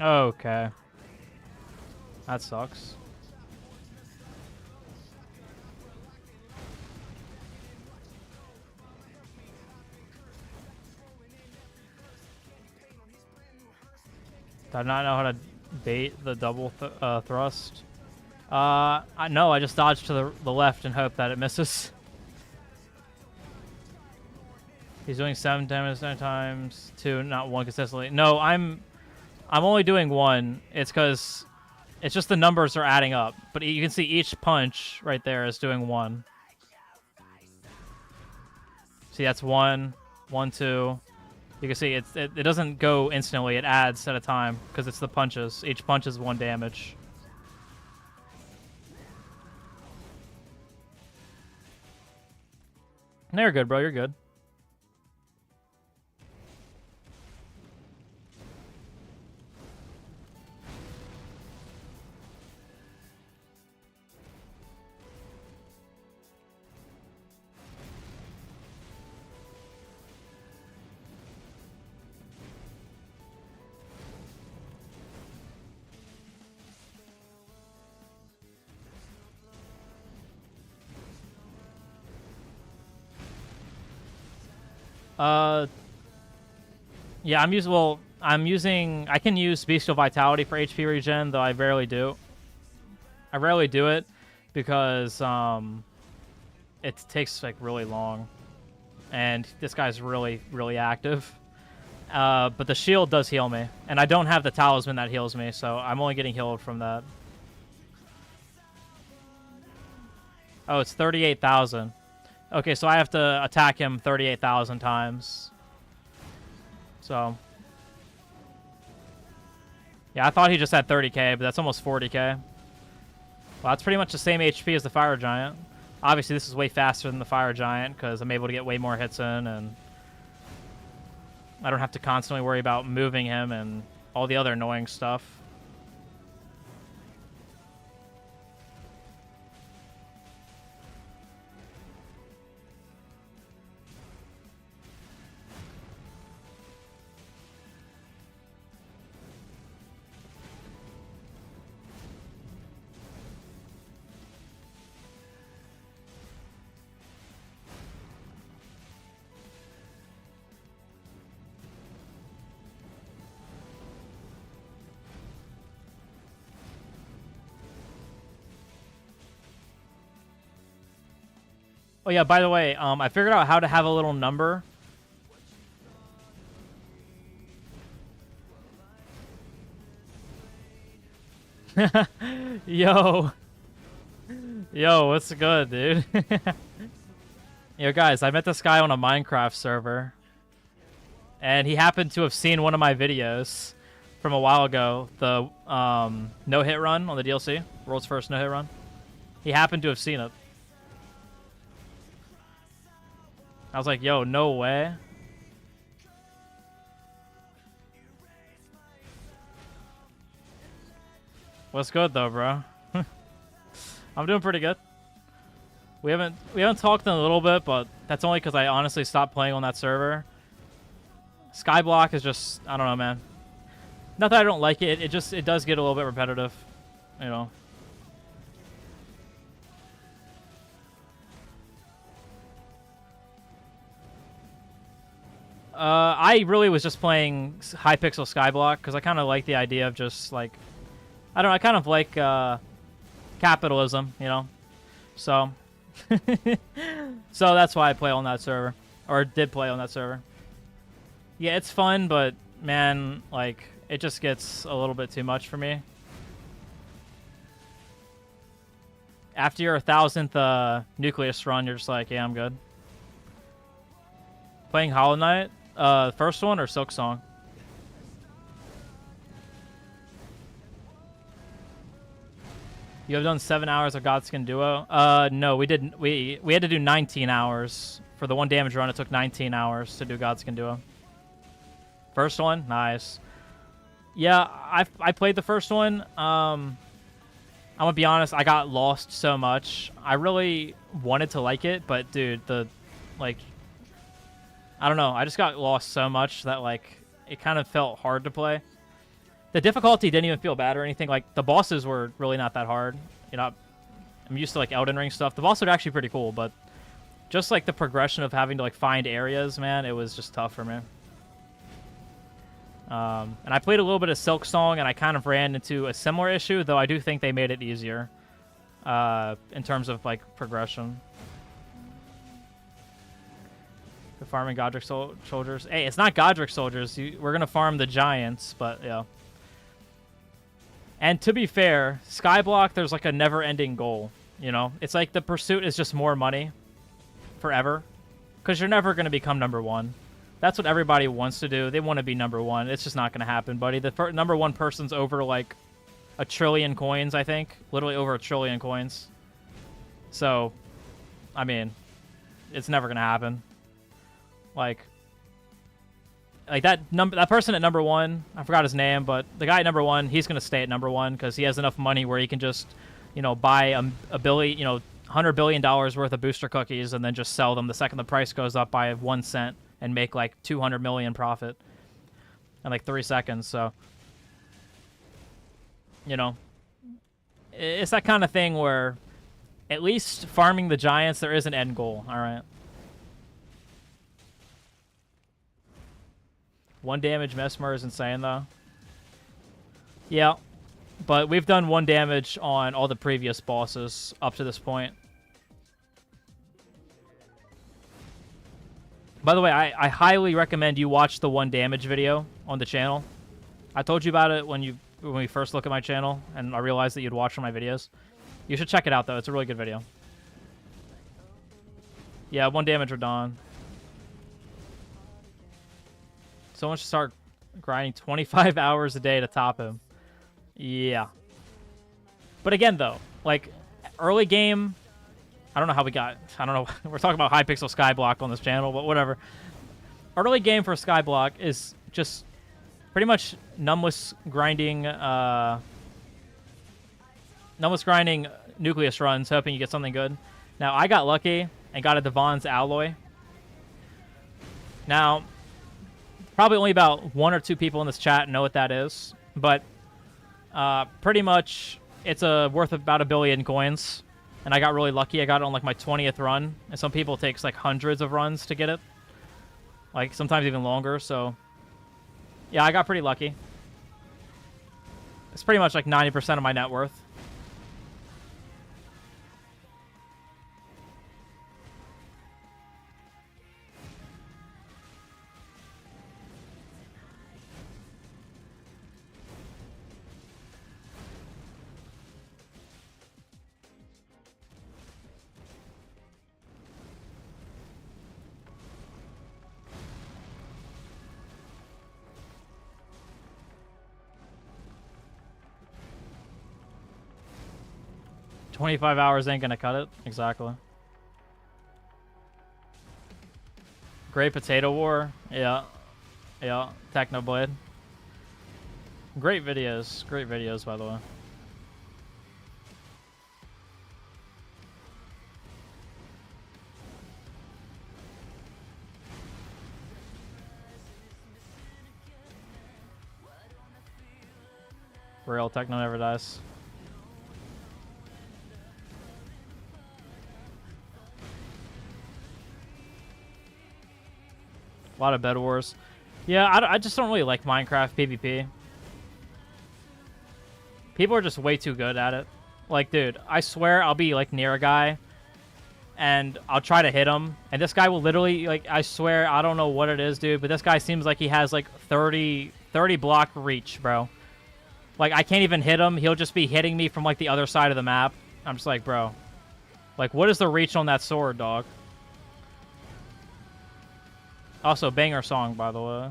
Okay. That sucks. Did I not know how to bait the double thrust? No, I just dodged to the left and hope that it misses. He's doing 7 damage 9 times, 2, not 1 consistently. No, I'm only doing 1. It's because it's just the numbers are adding up. But you can see each punch right there is doing 1. See, that's 1, 1, 2. You can see it doesn't go instantly. It adds at a time because it's the punches. Each punch is 1 damage. No, you're good, bro. You're good. Yeah, I can use Bestial Vitality for HP regen, though I rarely do. I rarely do it because it takes like really long, and this guy's really, really active. But the shield does heal me, and I don't have the talisman that heals me, so I'm only getting healed from that. Oh, it's 38,000. Okay, so I have to attack him 38,000 times. So, yeah, I thought he just had 30k, but that's almost 40k. Well, that's pretty much the same HP as the Fire Giant. Obviously, this is way faster than the Fire Giant because I'm able to get way more hits in, and I don't have to constantly worry about moving him and all the other annoying stuff. Oh yeah, by the way, I figured out how to have a little number. Yo. Yo, what's good, dude? Yo, guys, I met this guy on a Minecraft server. And he happened to have seen one of my videos from a while ago. The no-hit run on the DLC. World's first no-hit run. He happened to have seen it. I was like, yo, no way. What's good though, bro? I'm doing pretty good. We haven't talked in a little bit, but that's only because I honestly stopped playing on that server. Skyblock is just, I don't know, man. Not that I don't like it. It does get a little bit repetitive, you know. I really was just playing Hypixel Skyblock because I kind of like the idea of just like, I don't know, I kind of like capitalism, you know. So, so that's why I play on that server, or did play on that server. Yeah, it's fun, but man, like it just gets a little bit too much for me. After your 1,000th Nucleus run, you're just like, yeah, I'm good. Playing Hollow Knight. First one or Silk Song? You have done 7 hours of Godskin Duo? No, we didn't. We had to do 19 hours. For the one damage run, it took 19 hours to do Godskin Duo. First one? Nice. Yeah, I played the first one. I'm gonna be honest, I got lost so much. I really wanted to like it, but dude, I don't know. I just got lost so much that, like, it kind of felt hard to play. The difficulty didn't even feel bad or anything. Like, the bosses were really not that hard. You know, I'm used to, like, Elden Ring stuff. The bosses are actually pretty cool, but just, like, the progression of having to, like, find areas, man, it was just tough for me. And I played a little bit of Silk Song, and I kind of ran into a similar issue, though I do think they made it easier in terms of, like, progression. The farming Godric soldiers. Hey, it's not Godric soldiers. We're going to farm the giants, but yeah. And to be fair, Skyblock, there's like a never-ending goal, you know? It's like the pursuit is just more money forever because you're never going to become number one. That's what everybody wants to do. They want to be number one. It's just not going to happen, buddy. The number one person's over like 1 trillion coins, I think. Literally over 1 trillion coins. So, I mean, it's never going to happen. Like that person at number one, I forgot his name, but the guy at number one, he's gonna stay at number one because he has enough money where he can just, you know, buy $100 billion worth of booster cookies and then just sell them the second the price goes up by 1 cent and make like 200 million profit in like 3 seconds. So, you know, it's that kind of thing where at least farming the giants, there is an end goal. All right. 1 damage Messmer is insane, though. Yeah, but we've done 1 damage on all the previous bosses up to this point. By the way, I highly recommend you watch the 1 damage video on the channel. I told you about it when we first looked at my channel, and I realized that you'd watch one of my videos. You should check it out, though. It's a really good video. Yeah, 1 damage Radon. Someone should start grinding 25 hours a day to top him. Yeah. But again, though, like, early game... I don't know how we got... I don't know. We're talking about Hypixel Skyblock on this channel, but whatever. Early game for Skyblock is just pretty much numbless grinding... numbless grinding Nucleus runs, hoping you get something good. Now, I got lucky and got a Devon's Alloy. Now, probably only about 1 or 2 people in this chat know what that is, but pretty much it's worth about 1 billion coins. And I got really lucky. I got it on like my 20th run. And some people it takes like hundreds of runs to get it. Like sometimes even longer. So yeah, I got pretty lucky. It's pretty much like 90% of my net worth. $25 hours ain't gonna cut it. Exactly. Great Potato War. Yeah. Yeah. Technoblade. Great videos. Great videos, by the way. Real Techno never dies. A lot of Bed Wars. Yeah, I just don't really like Minecraft PvP. People are just way too good at it. Like, dude, I swear I'll be, like, near a guy, and I'll try to hit him, and this guy will literally, like, I swear, I don't know what it is, dude, but this guy seems like he has, like, 30 block reach, bro. Like, I can't even hit him. He'll just be hitting me from, like, the other side of the map. I'm just like, bro. Like, what is the reach on that sword, dog? Also, banger song, by the way.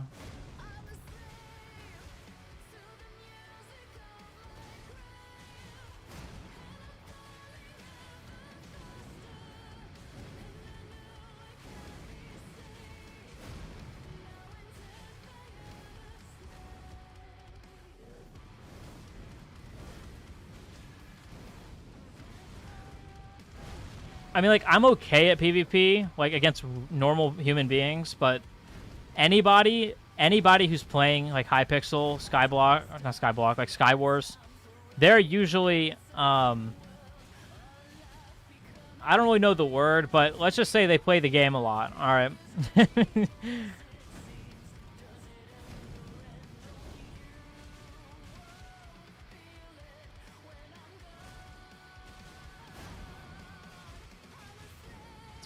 I mean, like, I'm okay at PvP, like, against normal human beings, but anybody who's playing, like, Hypixel, Skyblock, not Skyblock, like, Skywars, they're usually, I don't really know the word, but let's just say they play the game a lot, alright?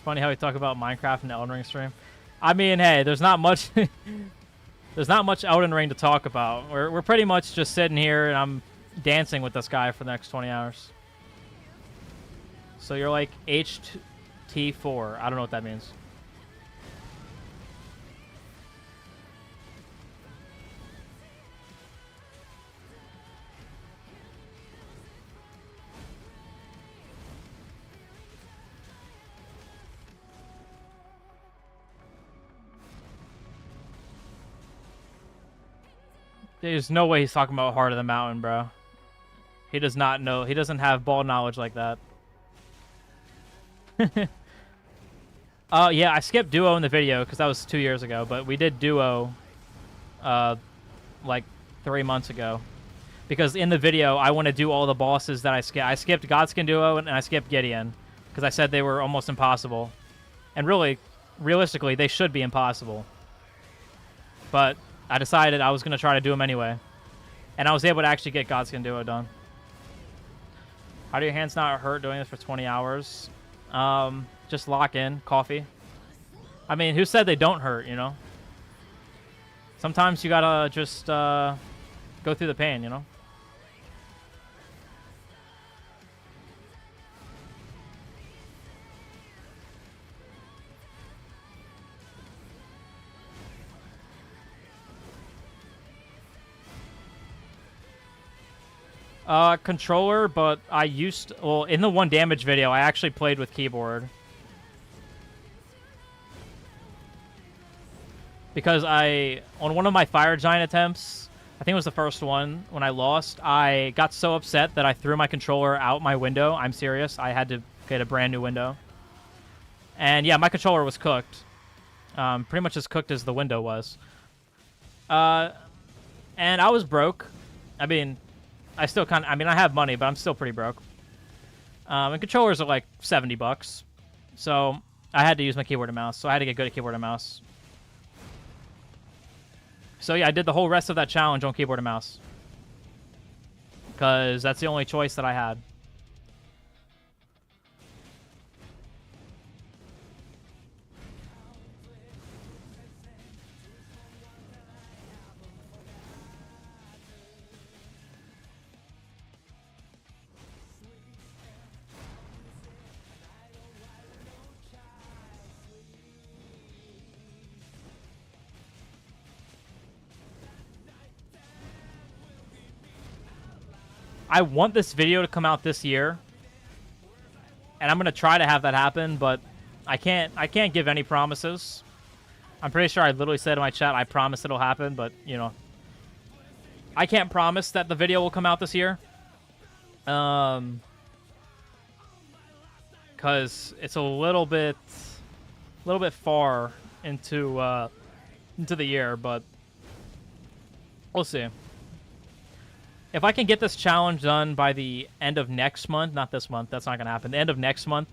Funny how we talk about Minecraft and Elden Ring stream. I mean, hey, there's not much there's not much Elden Ring to talk about. We're pretty much just sitting here and I'm dancing with this guy for the next 20 hours. So you're like HT4. I don't know what that means. There's no way he's talking about Heart of the Mountain, bro. He does not know. He doesn't have ball knowledge like that. Yeah, I skipped Duo in the video because that was 2 years ago, but we did Duo like 3 months ago. Because in the video, I want to do all the bosses that I skipped. I skipped Godskin Duo and I skipped Gideon because I said they were almost impossible. And really, realistically, they should be impossible. But I decided I was going to try to do them anyway. And I was able to actually get Godskin Duo done. How do your hands not hurt doing this for 20 hours? Just lock in. Coffee. I mean, who said they don't hurt, you know? Sometimes you gotta just go through the pain, you know? Controller, but I used... Well, in the 1 damage video, I actually played with keyboard. Because on one of my Fire Giant attempts, I think it was the first one, when I lost, I got so upset that I threw my controller out my window. I'm serious. I had to get a brand new window. And yeah, my controller was cooked. Pretty much as cooked as the window was. And I was broke. I mean, I still kind of... I mean, I have money, but I'm still pretty broke. And controllers are like $70. So I had to use my keyboard and mouse. So I had to get good at keyboard and mouse. So yeah, I did the whole rest of that challenge on keyboard and mouse. Because that's the only choice that I had. I want this video to come out this year, and I'm gonna try to have that happen, but I can't give any promises. I'm pretty sure I literally said in my chat, I promise it'll happen, but you know, I can't promise that the video will come out this year, because it's a little bit far into the year, but we'll see. If I can get this challenge done by the end of next month, not this month, that's not going to happen. The end of next month,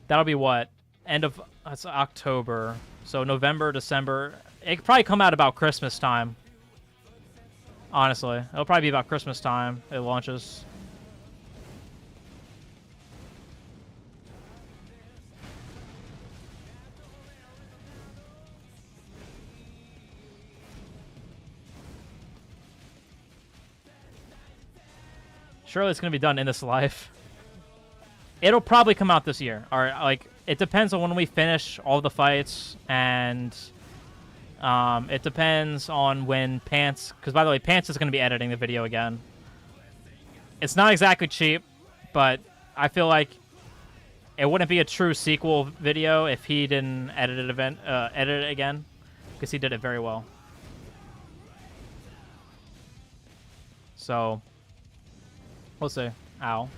that'll be what? That's October. So November, December. It could probably come out about Christmas time. Honestly. It'll probably be about Christmas time it launches. Surely it's going to be done in this life. It'll probably come out this year. Or, like, it depends on when we finish all the fights. And it depends on when Pants... Because, by the way, Pants is going to be editing the video again. It's not exactly cheap, but I feel like it wouldn't be a true sequel video if he didn't edit it again. Because he did it very well. So... we'll see. Ow.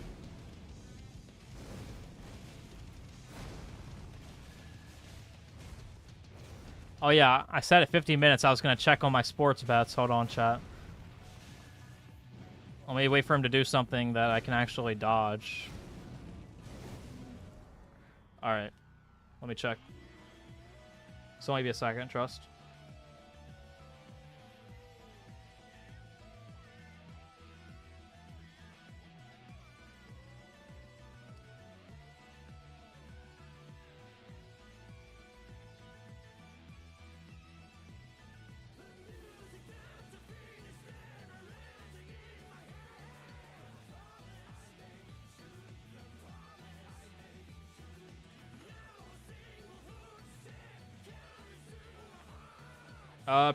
Oh, yeah. I said at 15 minutes I was going to check on my sports bets. Hold on, chat. Let me wait for him to do something that I can actually dodge. Alright. Let me check. It's only be a second, trust.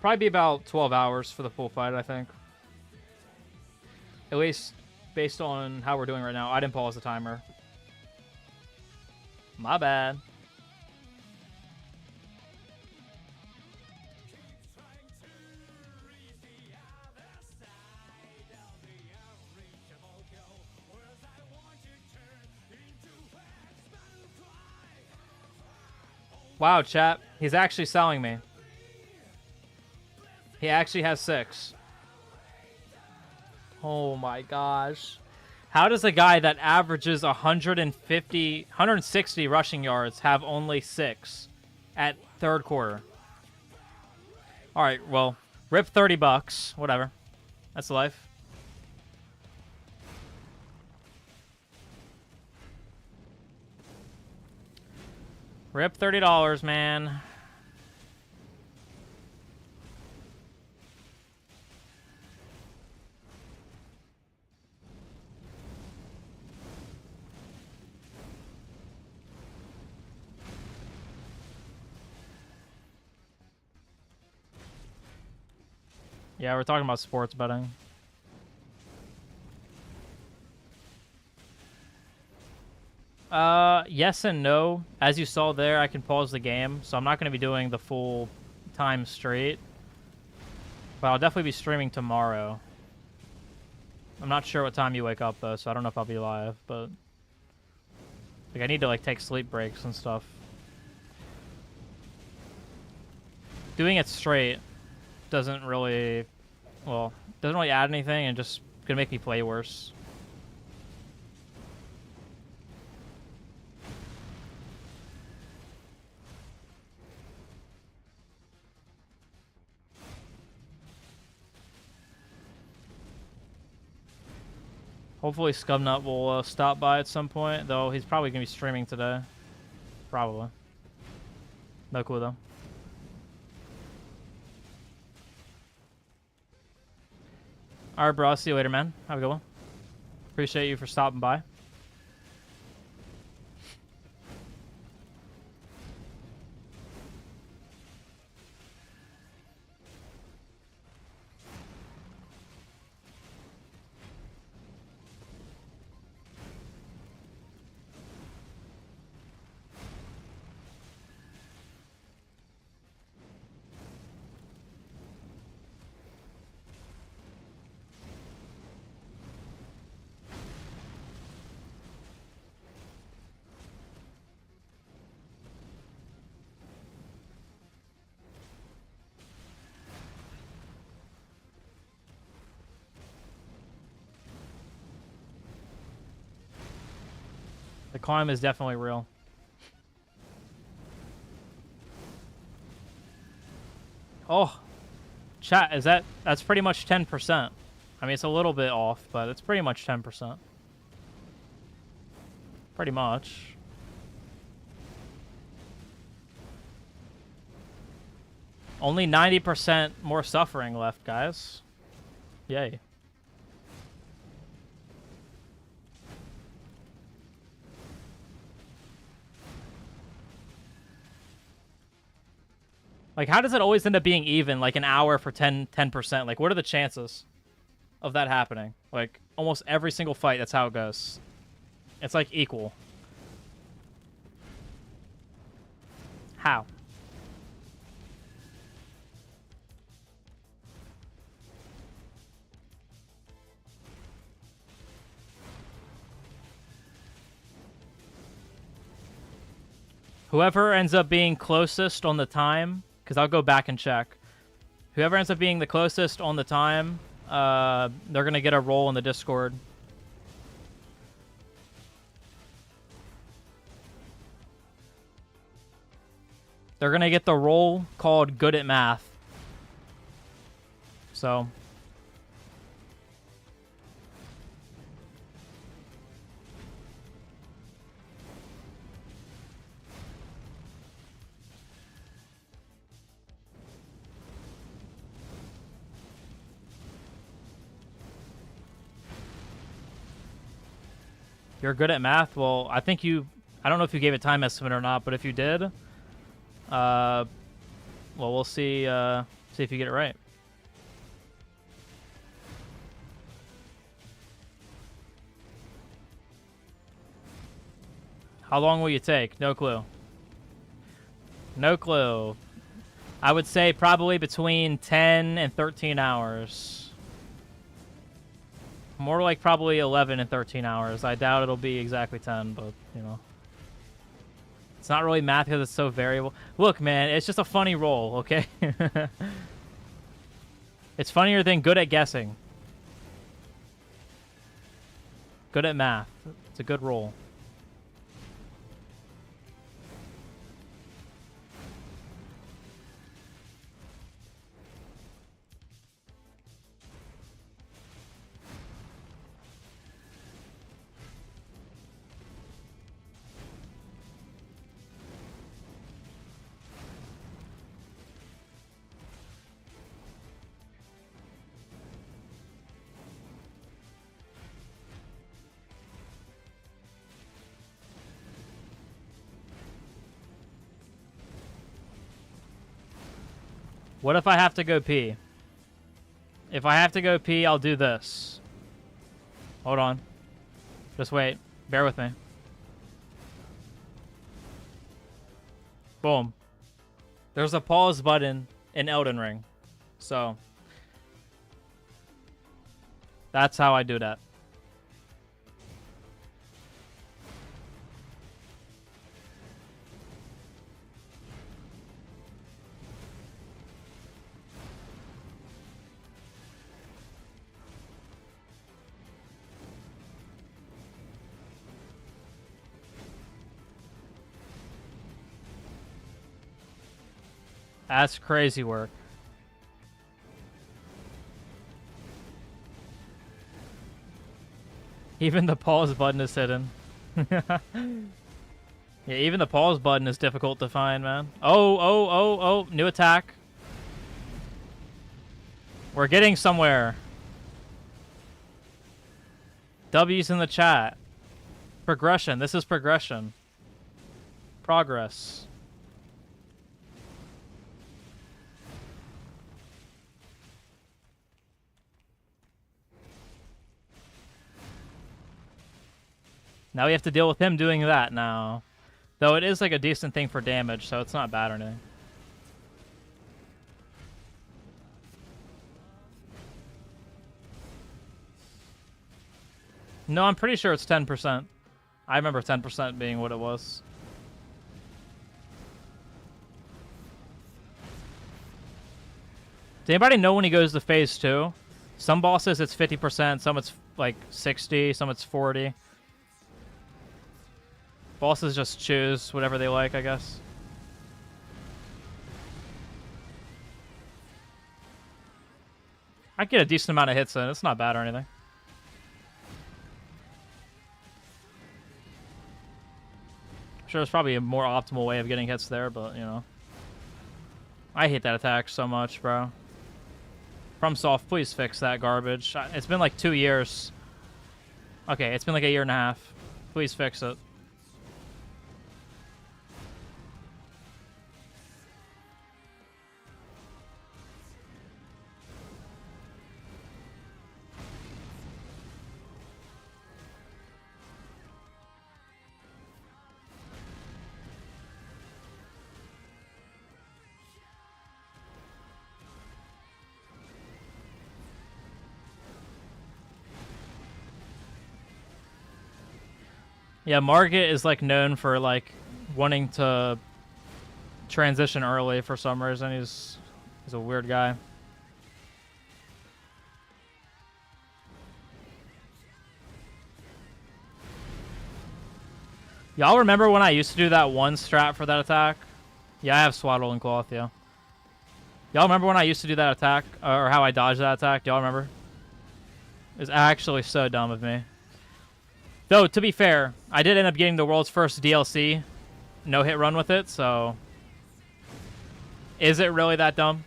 Probably be about 12 hours for the full fight, I think. At least based on how we're doing right now. I didn't pause the timer. My bad. Wow, chat. He's actually selling me. He actually has 6. Oh my gosh. How does a guy that averages 160 rushing yards have only 6 at third quarter? Alright, well, Rip 30 bucks. Whatever. That's life. Rip $30, man. Yeah, we're talking about sports betting. Yes and no. As you saw there, I can pause the game, so I'm not going to be doing the full time straight. But I'll definitely be streaming tomorrow. I'm not sure what time you wake up, though, so I don't know if I'll be live, but... Like, I need to, like, take sleep breaks and stuff. Doing it straight doesn't really... Well, doesn't really add anything and just gonna make me play worse. Hopefully Scubnut will stop by at some point, though he's probably going to be streaming today. Probably. No clue, though. Alright, bro. I'll see you later, man. Have a good one. Appreciate you for stopping by. The climb is definitely real. Oh, chat, is that's pretty much 10%. I mean, it's a little bit off, but it's pretty much 10%. Pretty much. Only 90% more suffering left, guys. Yay. Like, how does it always end up being even, like, an hour for 10%? Like, what are the chances of that happening? Like, almost every single fight, that's how it goes. It's, like, equal. How? Whoever ends up being closest on the time... Because I'll go back and check. Whoever ends up being the closest on the time, they're going to get a role in the Discord. They're going to get the role called Good at Math. So... You're good at math? Well, I think you... I don't know if you gave a time estimate or not, but if you did... well, we'll see if you get it right. How long will you take? No clue. No clue. I would say probably between 10 and 13 hours. More like probably 11 and 13 hours. I doubt it'll be exactly 10, but, you know. It's not really math because it's so variable. Look, man, it's just a funny roll, okay? It's funnier than good at guessing. Good at math. It's a good roll. What if I have to go pee? If I have to go pee, I'll do this. Hold on. Just wait. Bear with me. Boom. There's a pause button in Elden Ring. So, that's how I do that. That's crazy work. Even the pause button is hidden. Yeah, even the pause button is difficult to find, man. Oh, new attack. We're getting somewhere. W's in the chat. Progression. This is progression. Progress. Now we have to deal with him doing that now. Though it is like a decent thing for damage, so it's not bad or anything. No, I'm pretty sure it's 10%. I remember 10% being what it was. Does anybody know when he goes to phase 2? Some bosses it's 50%, some it's like 60, some it's 40. Bosses just choose whatever they like, I guess. I get a decent amount of hits in. It's not bad or anything. I'm sure there's probably a more optimal way of getting hits there, but, you know. I hate that attack so much, bro. FromSoft, please fix that garbage. It's been like 2 years. Okay, it's been like a year and a half. Please fix it. Yeah, Margit is like known for like wanting to transition early for some reason. He's a weird guy. Y'all remember when I used to do that one strat for that attack? Yeah, I have Swaddle and Cloth, yeah. Y'all remember when I used to do that attack? Or how I dodged that attack? Y'all remember? It was actually so dumb of me. Though, to be fair, I did end up getting the world's first DLC no-hit run with it, so... Is it really that dumb?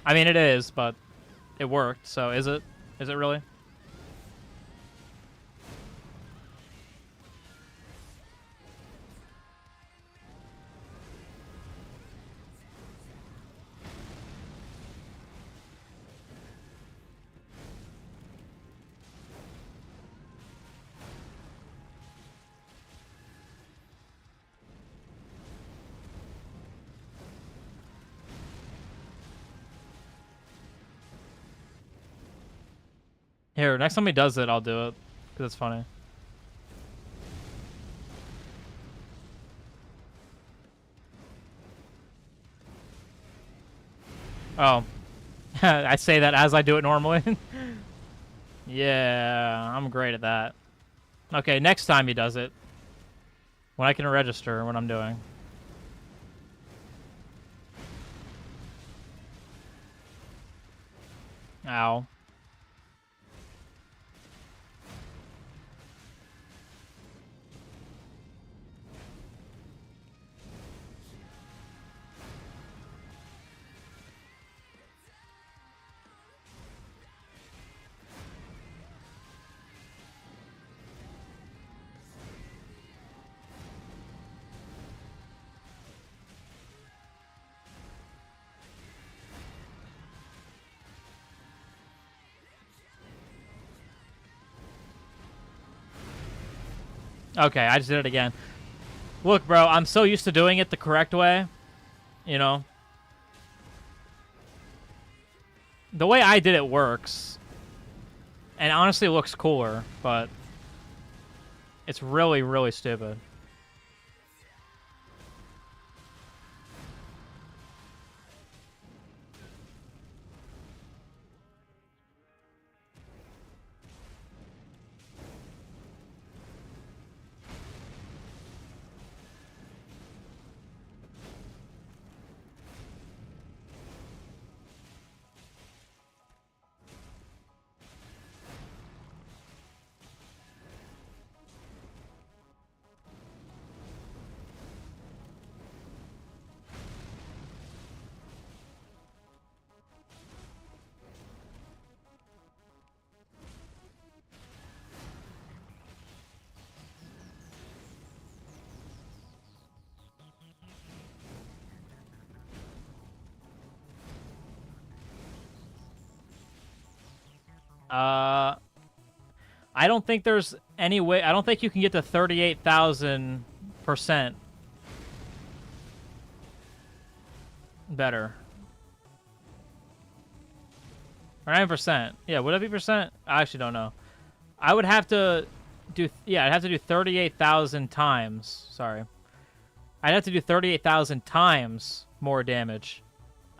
I mean, it is, but it worked, so is it? Is it really? Here, next time he does it, I'll do it. Because it's funny. Oh. I say that as I do it normally. Yeah, I'm great at that. Okay, next time he does it. When I can register what I'm doing. Ow. Okay, I just did it again. Look, bro, I'm so used to doing it the correct way. You know? The way I did it works. And honestly looks cooler, but it's really, really stupid. I don't think there's any way. I don't think you can get to 38,000% better. Or 9%. Yeah, would it be percent? I actually don't know. I would have to do. Yeah, I'd have to do 38,000 times. Sorry, I'd have to do 38,000 times more damage.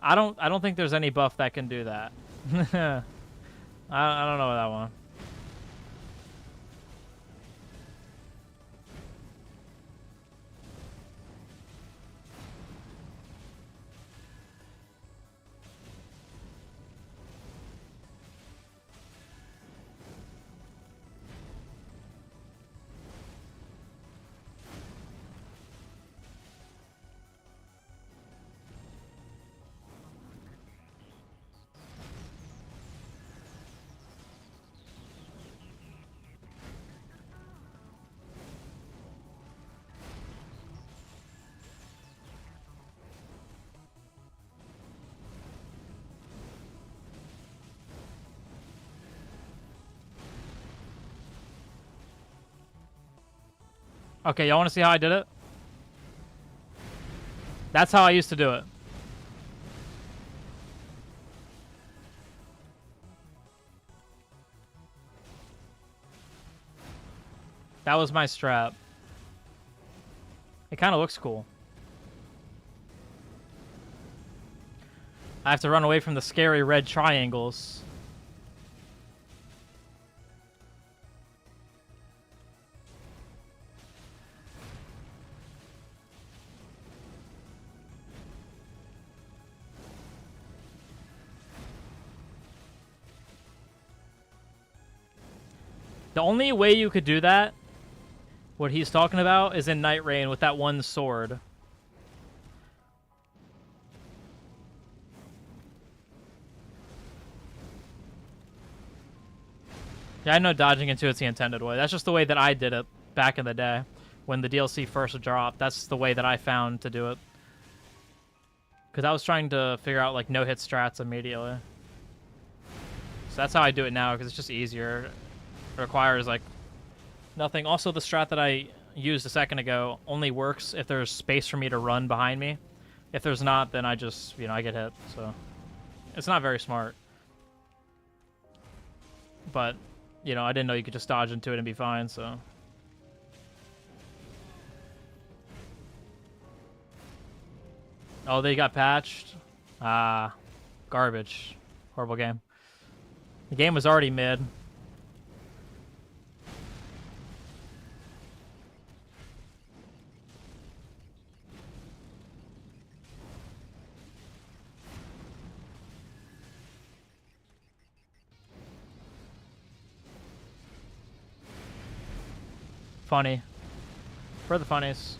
I don't think there's any buff that can do that. I don't know that one. Okay, y'all want to see how I did it? That's how I used to do it. That was my strat. It kind of looks cool. I have to run away from the scary red triangles. The only way you could do that, what he's talking about, is in Night Rain with that one sword. Yeah, I know dodging into it's the intended way. That's just the way that I did it back in the day when the DLC first dropped. That's the way that I found to do it. Because I was trying to figure out, like, no-hit strats immediately. So that's how I do it now, because it's just easier. It requires, like, nothing. Also, the strat that I used a second ago only works if there's space for me to run behind me. If there's not, then I just, you know, I get hit. So it's not very smart. But, you know, I didn't know you could just dodge into it and be fine, so. Oh, they got patched? Ah, garbage. Horrible game. The game was already mid. Funny. For the funnies.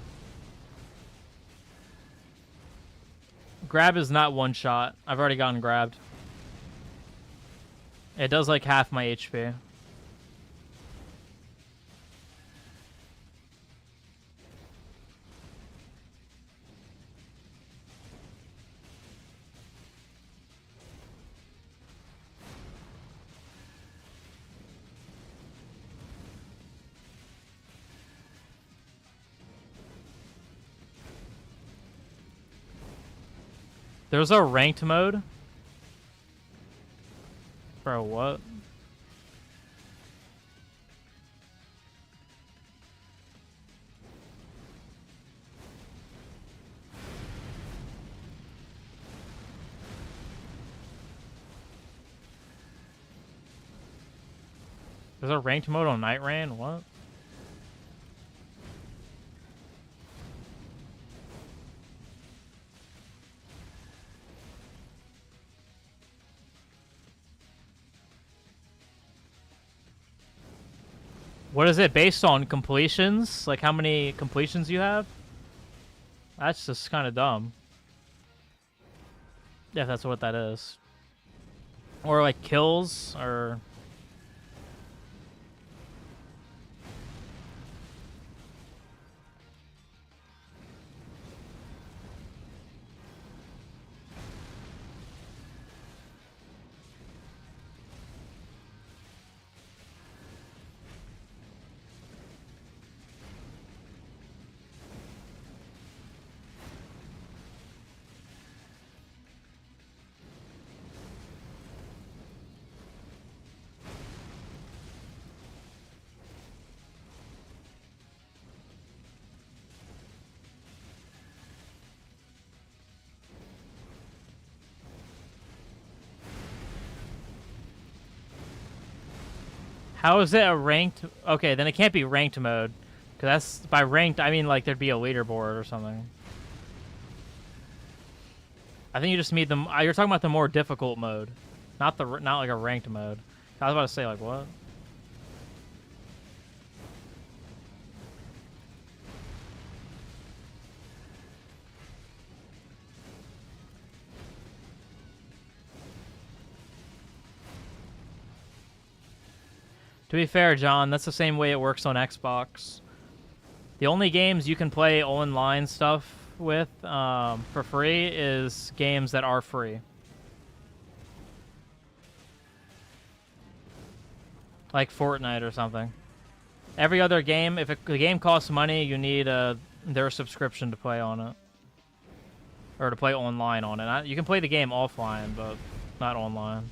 Grab is not one shot. I've already gotten grabbed. It does like half my HP. There's a ranked mode? Bro, what? There's a ranked mode on Night Rain? What? What is it based on? Completions? Like how many completions you have? That's just kind of dumb. Yeah, if that's what that is. Or like kills, or... How is it a ranked... Okay, then it can't be ranked mode. Because that's... By ranked, I mean like there'd be a leaderboard or something. I think you just need them... You're talking about the more difficult mode. Not like a ranked mode. I was about to say, like, what? To be fair, John, that's the same way it works on Xbox. The only games you can play online stuff with for free is games that are free. Like Fortnite or something. Every other game, if the game costs money, you need their subscription to play on it. Or to play online on it. You can play the game offline, but not online.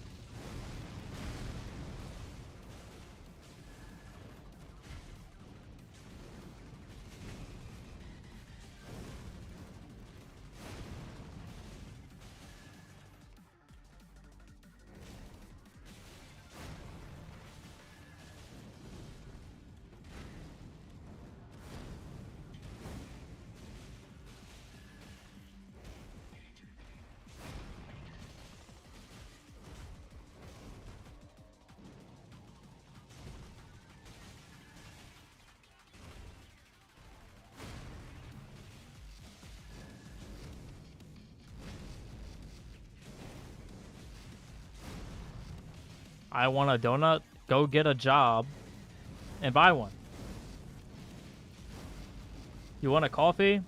I want a donut, go get a job, and buy one. You want a coffee?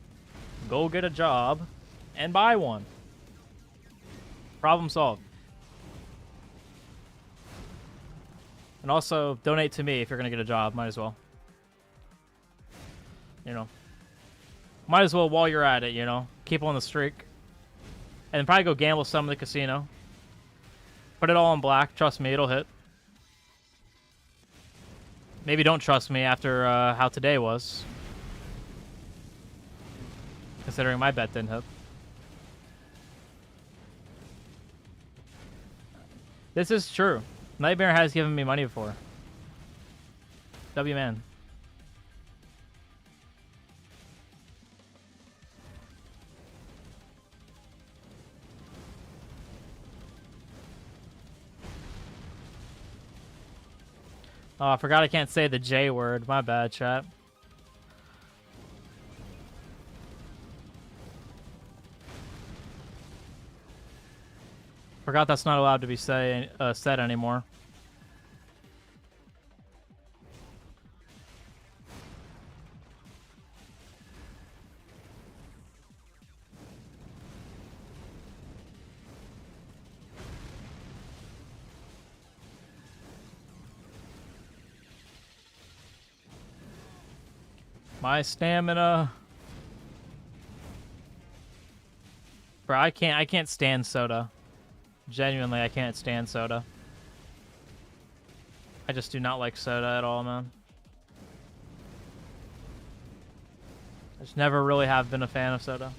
Go get a job, and buy one. Problem solved. And also, donate to me if you're going to get a job. Might as well. You know. Might as well while you're at it, you know. Keep on the streak. And probably go gamble some in the casino. Put it all in black. Trust me, it'll hit. Maybe don't trust me after how today was. Considering my bet didn't hit. This is true. Nightmare has given me money before. W man. Oh, I forgot I can't say the J word. My bad, chat. Forgot that's not allowed to be said anymore. My stamina. Bro, I can't stand soda. Genuinely, I can't stand soda. I just do not like soda at all, man. I just never really have been a fan of soda.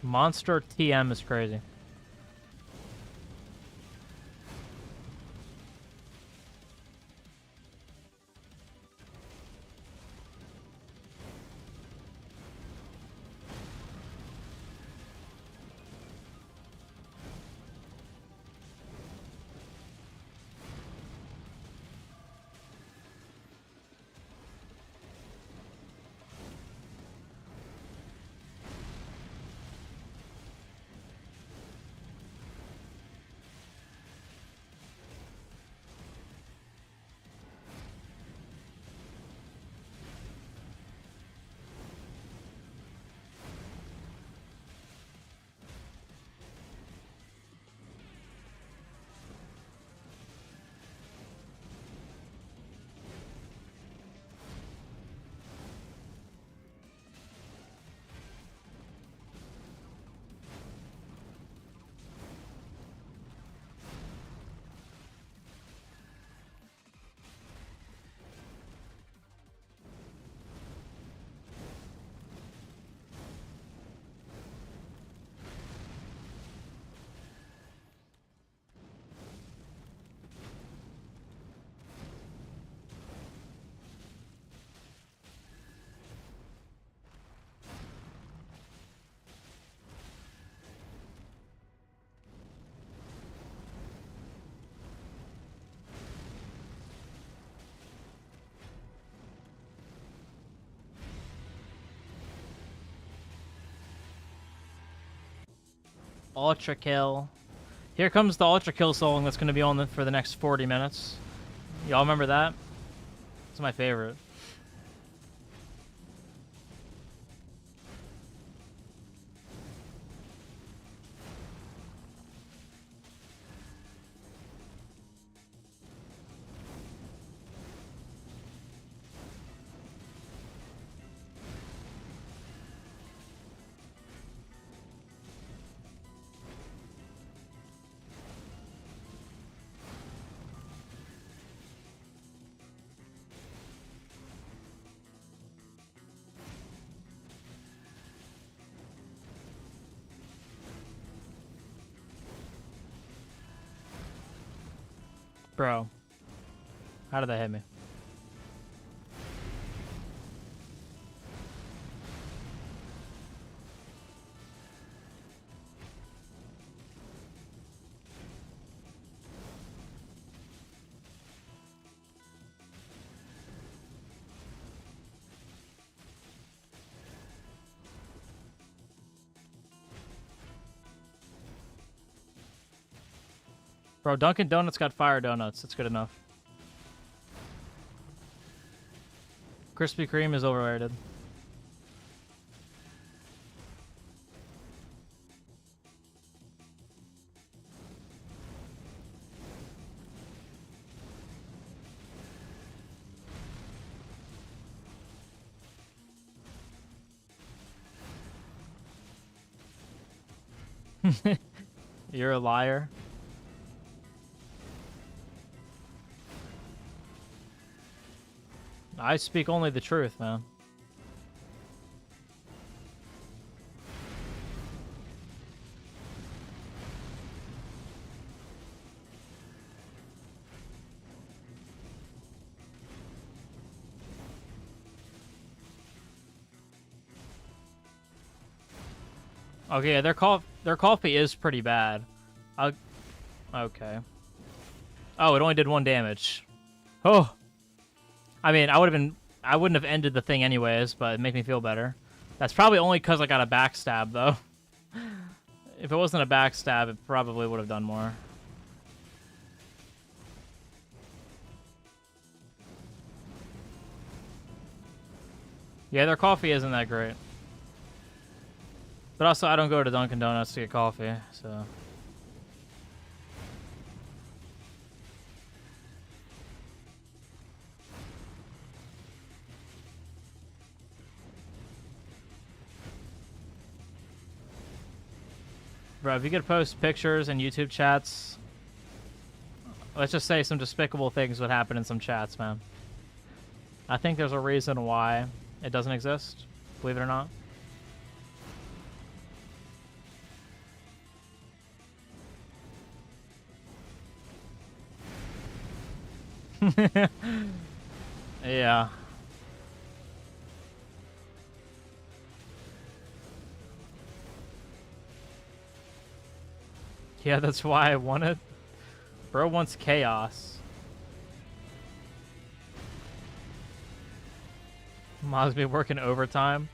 Monster TM is crazy. Ultra kill. Here comes the ultra kill song that's going to be on for the next 40 minutes. Y'all remember that? It's my favorite. Bro. How did that hit me? Bro, Dunkin' Donuts got fire donuts. That's good enough. Krispy Kreme is overrated. You're a liar. I speak only the truth, man. Okay, yeah, their coffee is pretty bad. Okay. Oh, it only did 1 damage. Oh. I mean, I wouldn't have ended the thing anyways, but it made me feel better. That's probably only because I got a backstab, though. If it wasn't a backstab, it probably would have done more. Yeah, their coffee isn't that great. But also, I don't go to Dunkin' Donuts to get coffee, so... Bro, if you could post pictures and YouTube chats... Let's just say some despicable things would happen in some chats, man. I think there's a reason why it doesn't exist, believe it or not. Yeah. Yeah, that's why I want it. Bro wants chaos. Mobs be working overtime.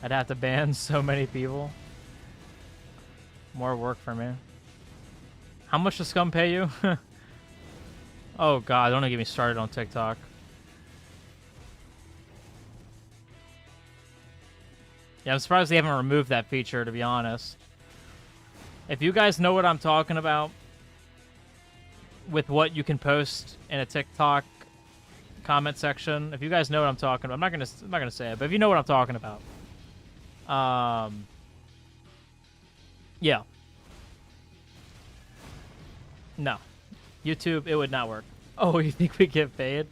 I'd have to ban so many people. More work for me. How much does Scum pay you? Oh god, don't get me started on TikTok. Yeah, I'm surprised they haven't removed that feature, to be honest. If you guys know what I'm talking about with what you can post in a TikTok comment section, if you guys know what I'm talking about, I'm not gonna say it, but if you know what I'm talking about, yeah. No. YouTube, it would not work. Oh, you think we get paid?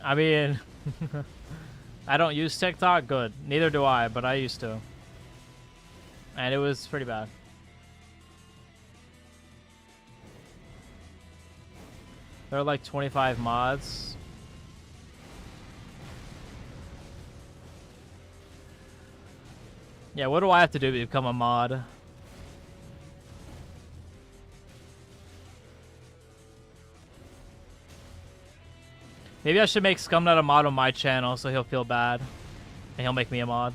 I mean, I don't use TikTok. Good. Neither do I, but I used to. And it was pretty bad. There are like 25 mods. Yeah, what do I have to do to become a mod? Maybe I should make Scumnut a mod on my channel so he'll feel bad. And he'll make me a mod.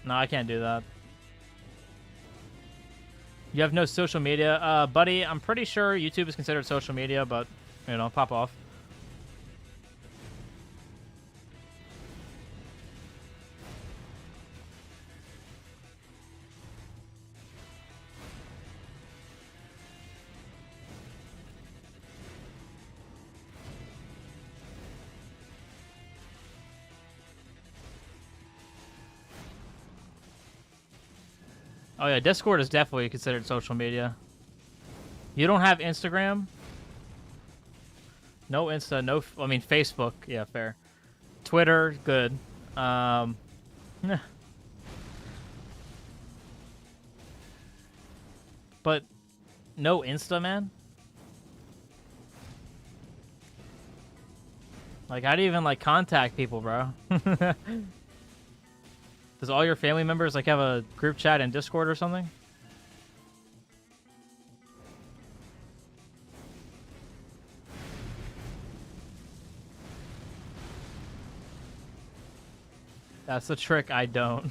No, I can't do that. You have no social media? Buddy, I'm pretty sure YouTube is considered social media, but, you know, pop off. Oh yeah, Discord is definitely considered social media. You don't have Instagram? No Insta, no... I mean, Facebook. Yeah, fair. Twitter, good. But no Insta, man? Like, how do you even, like, contact people, bro? Does all your family members, like, have a group chat in Discord or something? That's the trick, I don't.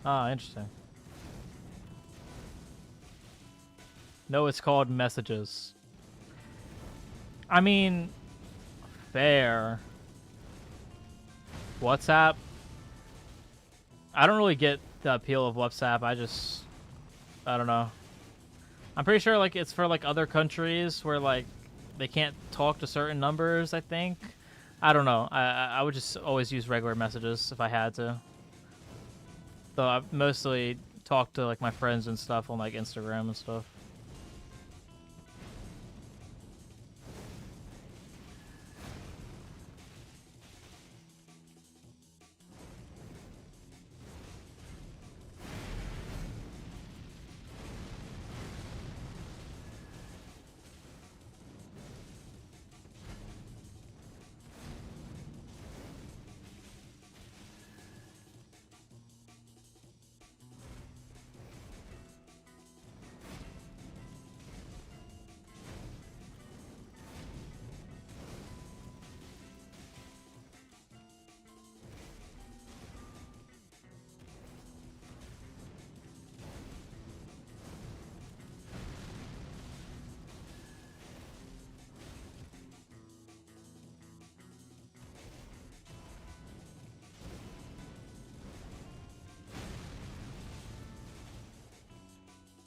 Ah, interesting. No, it's called Messages. I mean, fair. WhatsApp? I don't really get the appeal of WhatsApp. I don't know. I'm pretty sure like it's for like other countries where like they can't talk to certain numbers, I think. I don't know. I would just always use regular messages if I had to. Though I mostly talk to like my friends and stuff on like Instagram and stuff.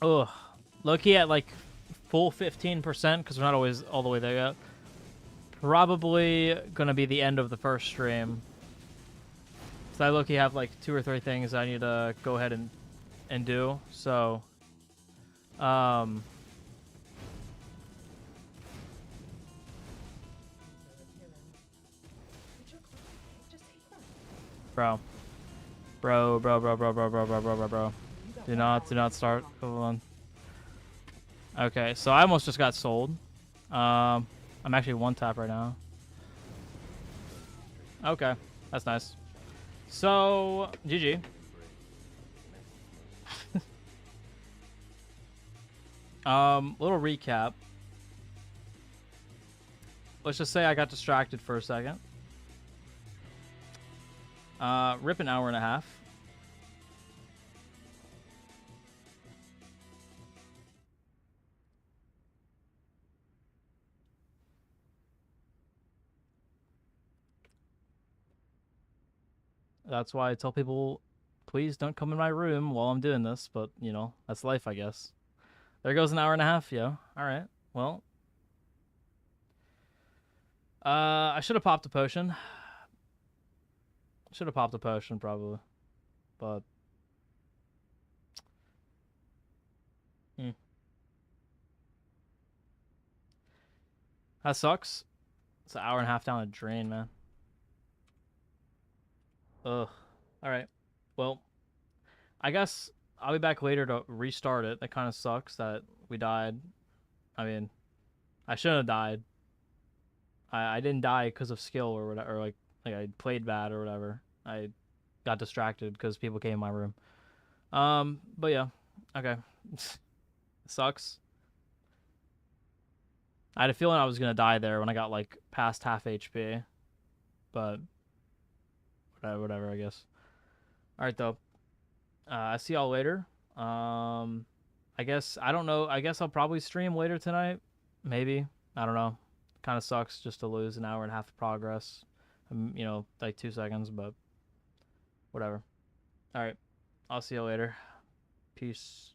Ugh. Low-key at like full 15% because we're not always all the way there yet. Probably gonna be the end of the first stream. So I low-key have like 2 or 3 things I need to go ahead and do. So, bro. Bro. Do not start. Hold on. Okay, so I almost just got sold. I'm actually 1-tap right now. Okay, that's nice. So, GG. Little recap. Let's just say I got distracted for a second. Rip an hour and a half. That's why I tell people, please don't come in my room while I'm doing this. But, you know, that's life, I guess. There goes an hour and a half, yo. All right. Well. I should have popped a potion. Should have popped a potion, probably. But. That sucks. It's an hour and a half down a drain, man. Ugh. Alright. Well, I guess I'll be back later to restart it. That kind of sucks that we died. I mean, I shouldn't have died. I didn't die because of skill or whatever, or like I played bad or whatever. I got distracted because people came in my room. But yeah. Okay. Sucks. I had a feeling I was gonna die there when I got like past half HP. But whatever, I guess. Alright though. I see y'all later. I guess I don't know. I guess I'll probably stream later tonight. Maybe. I don't know. Kind of sucks just to lose an hour and a half of progress. You know, like 2 seconds, but whatever. All right. I'll see you later. Peace.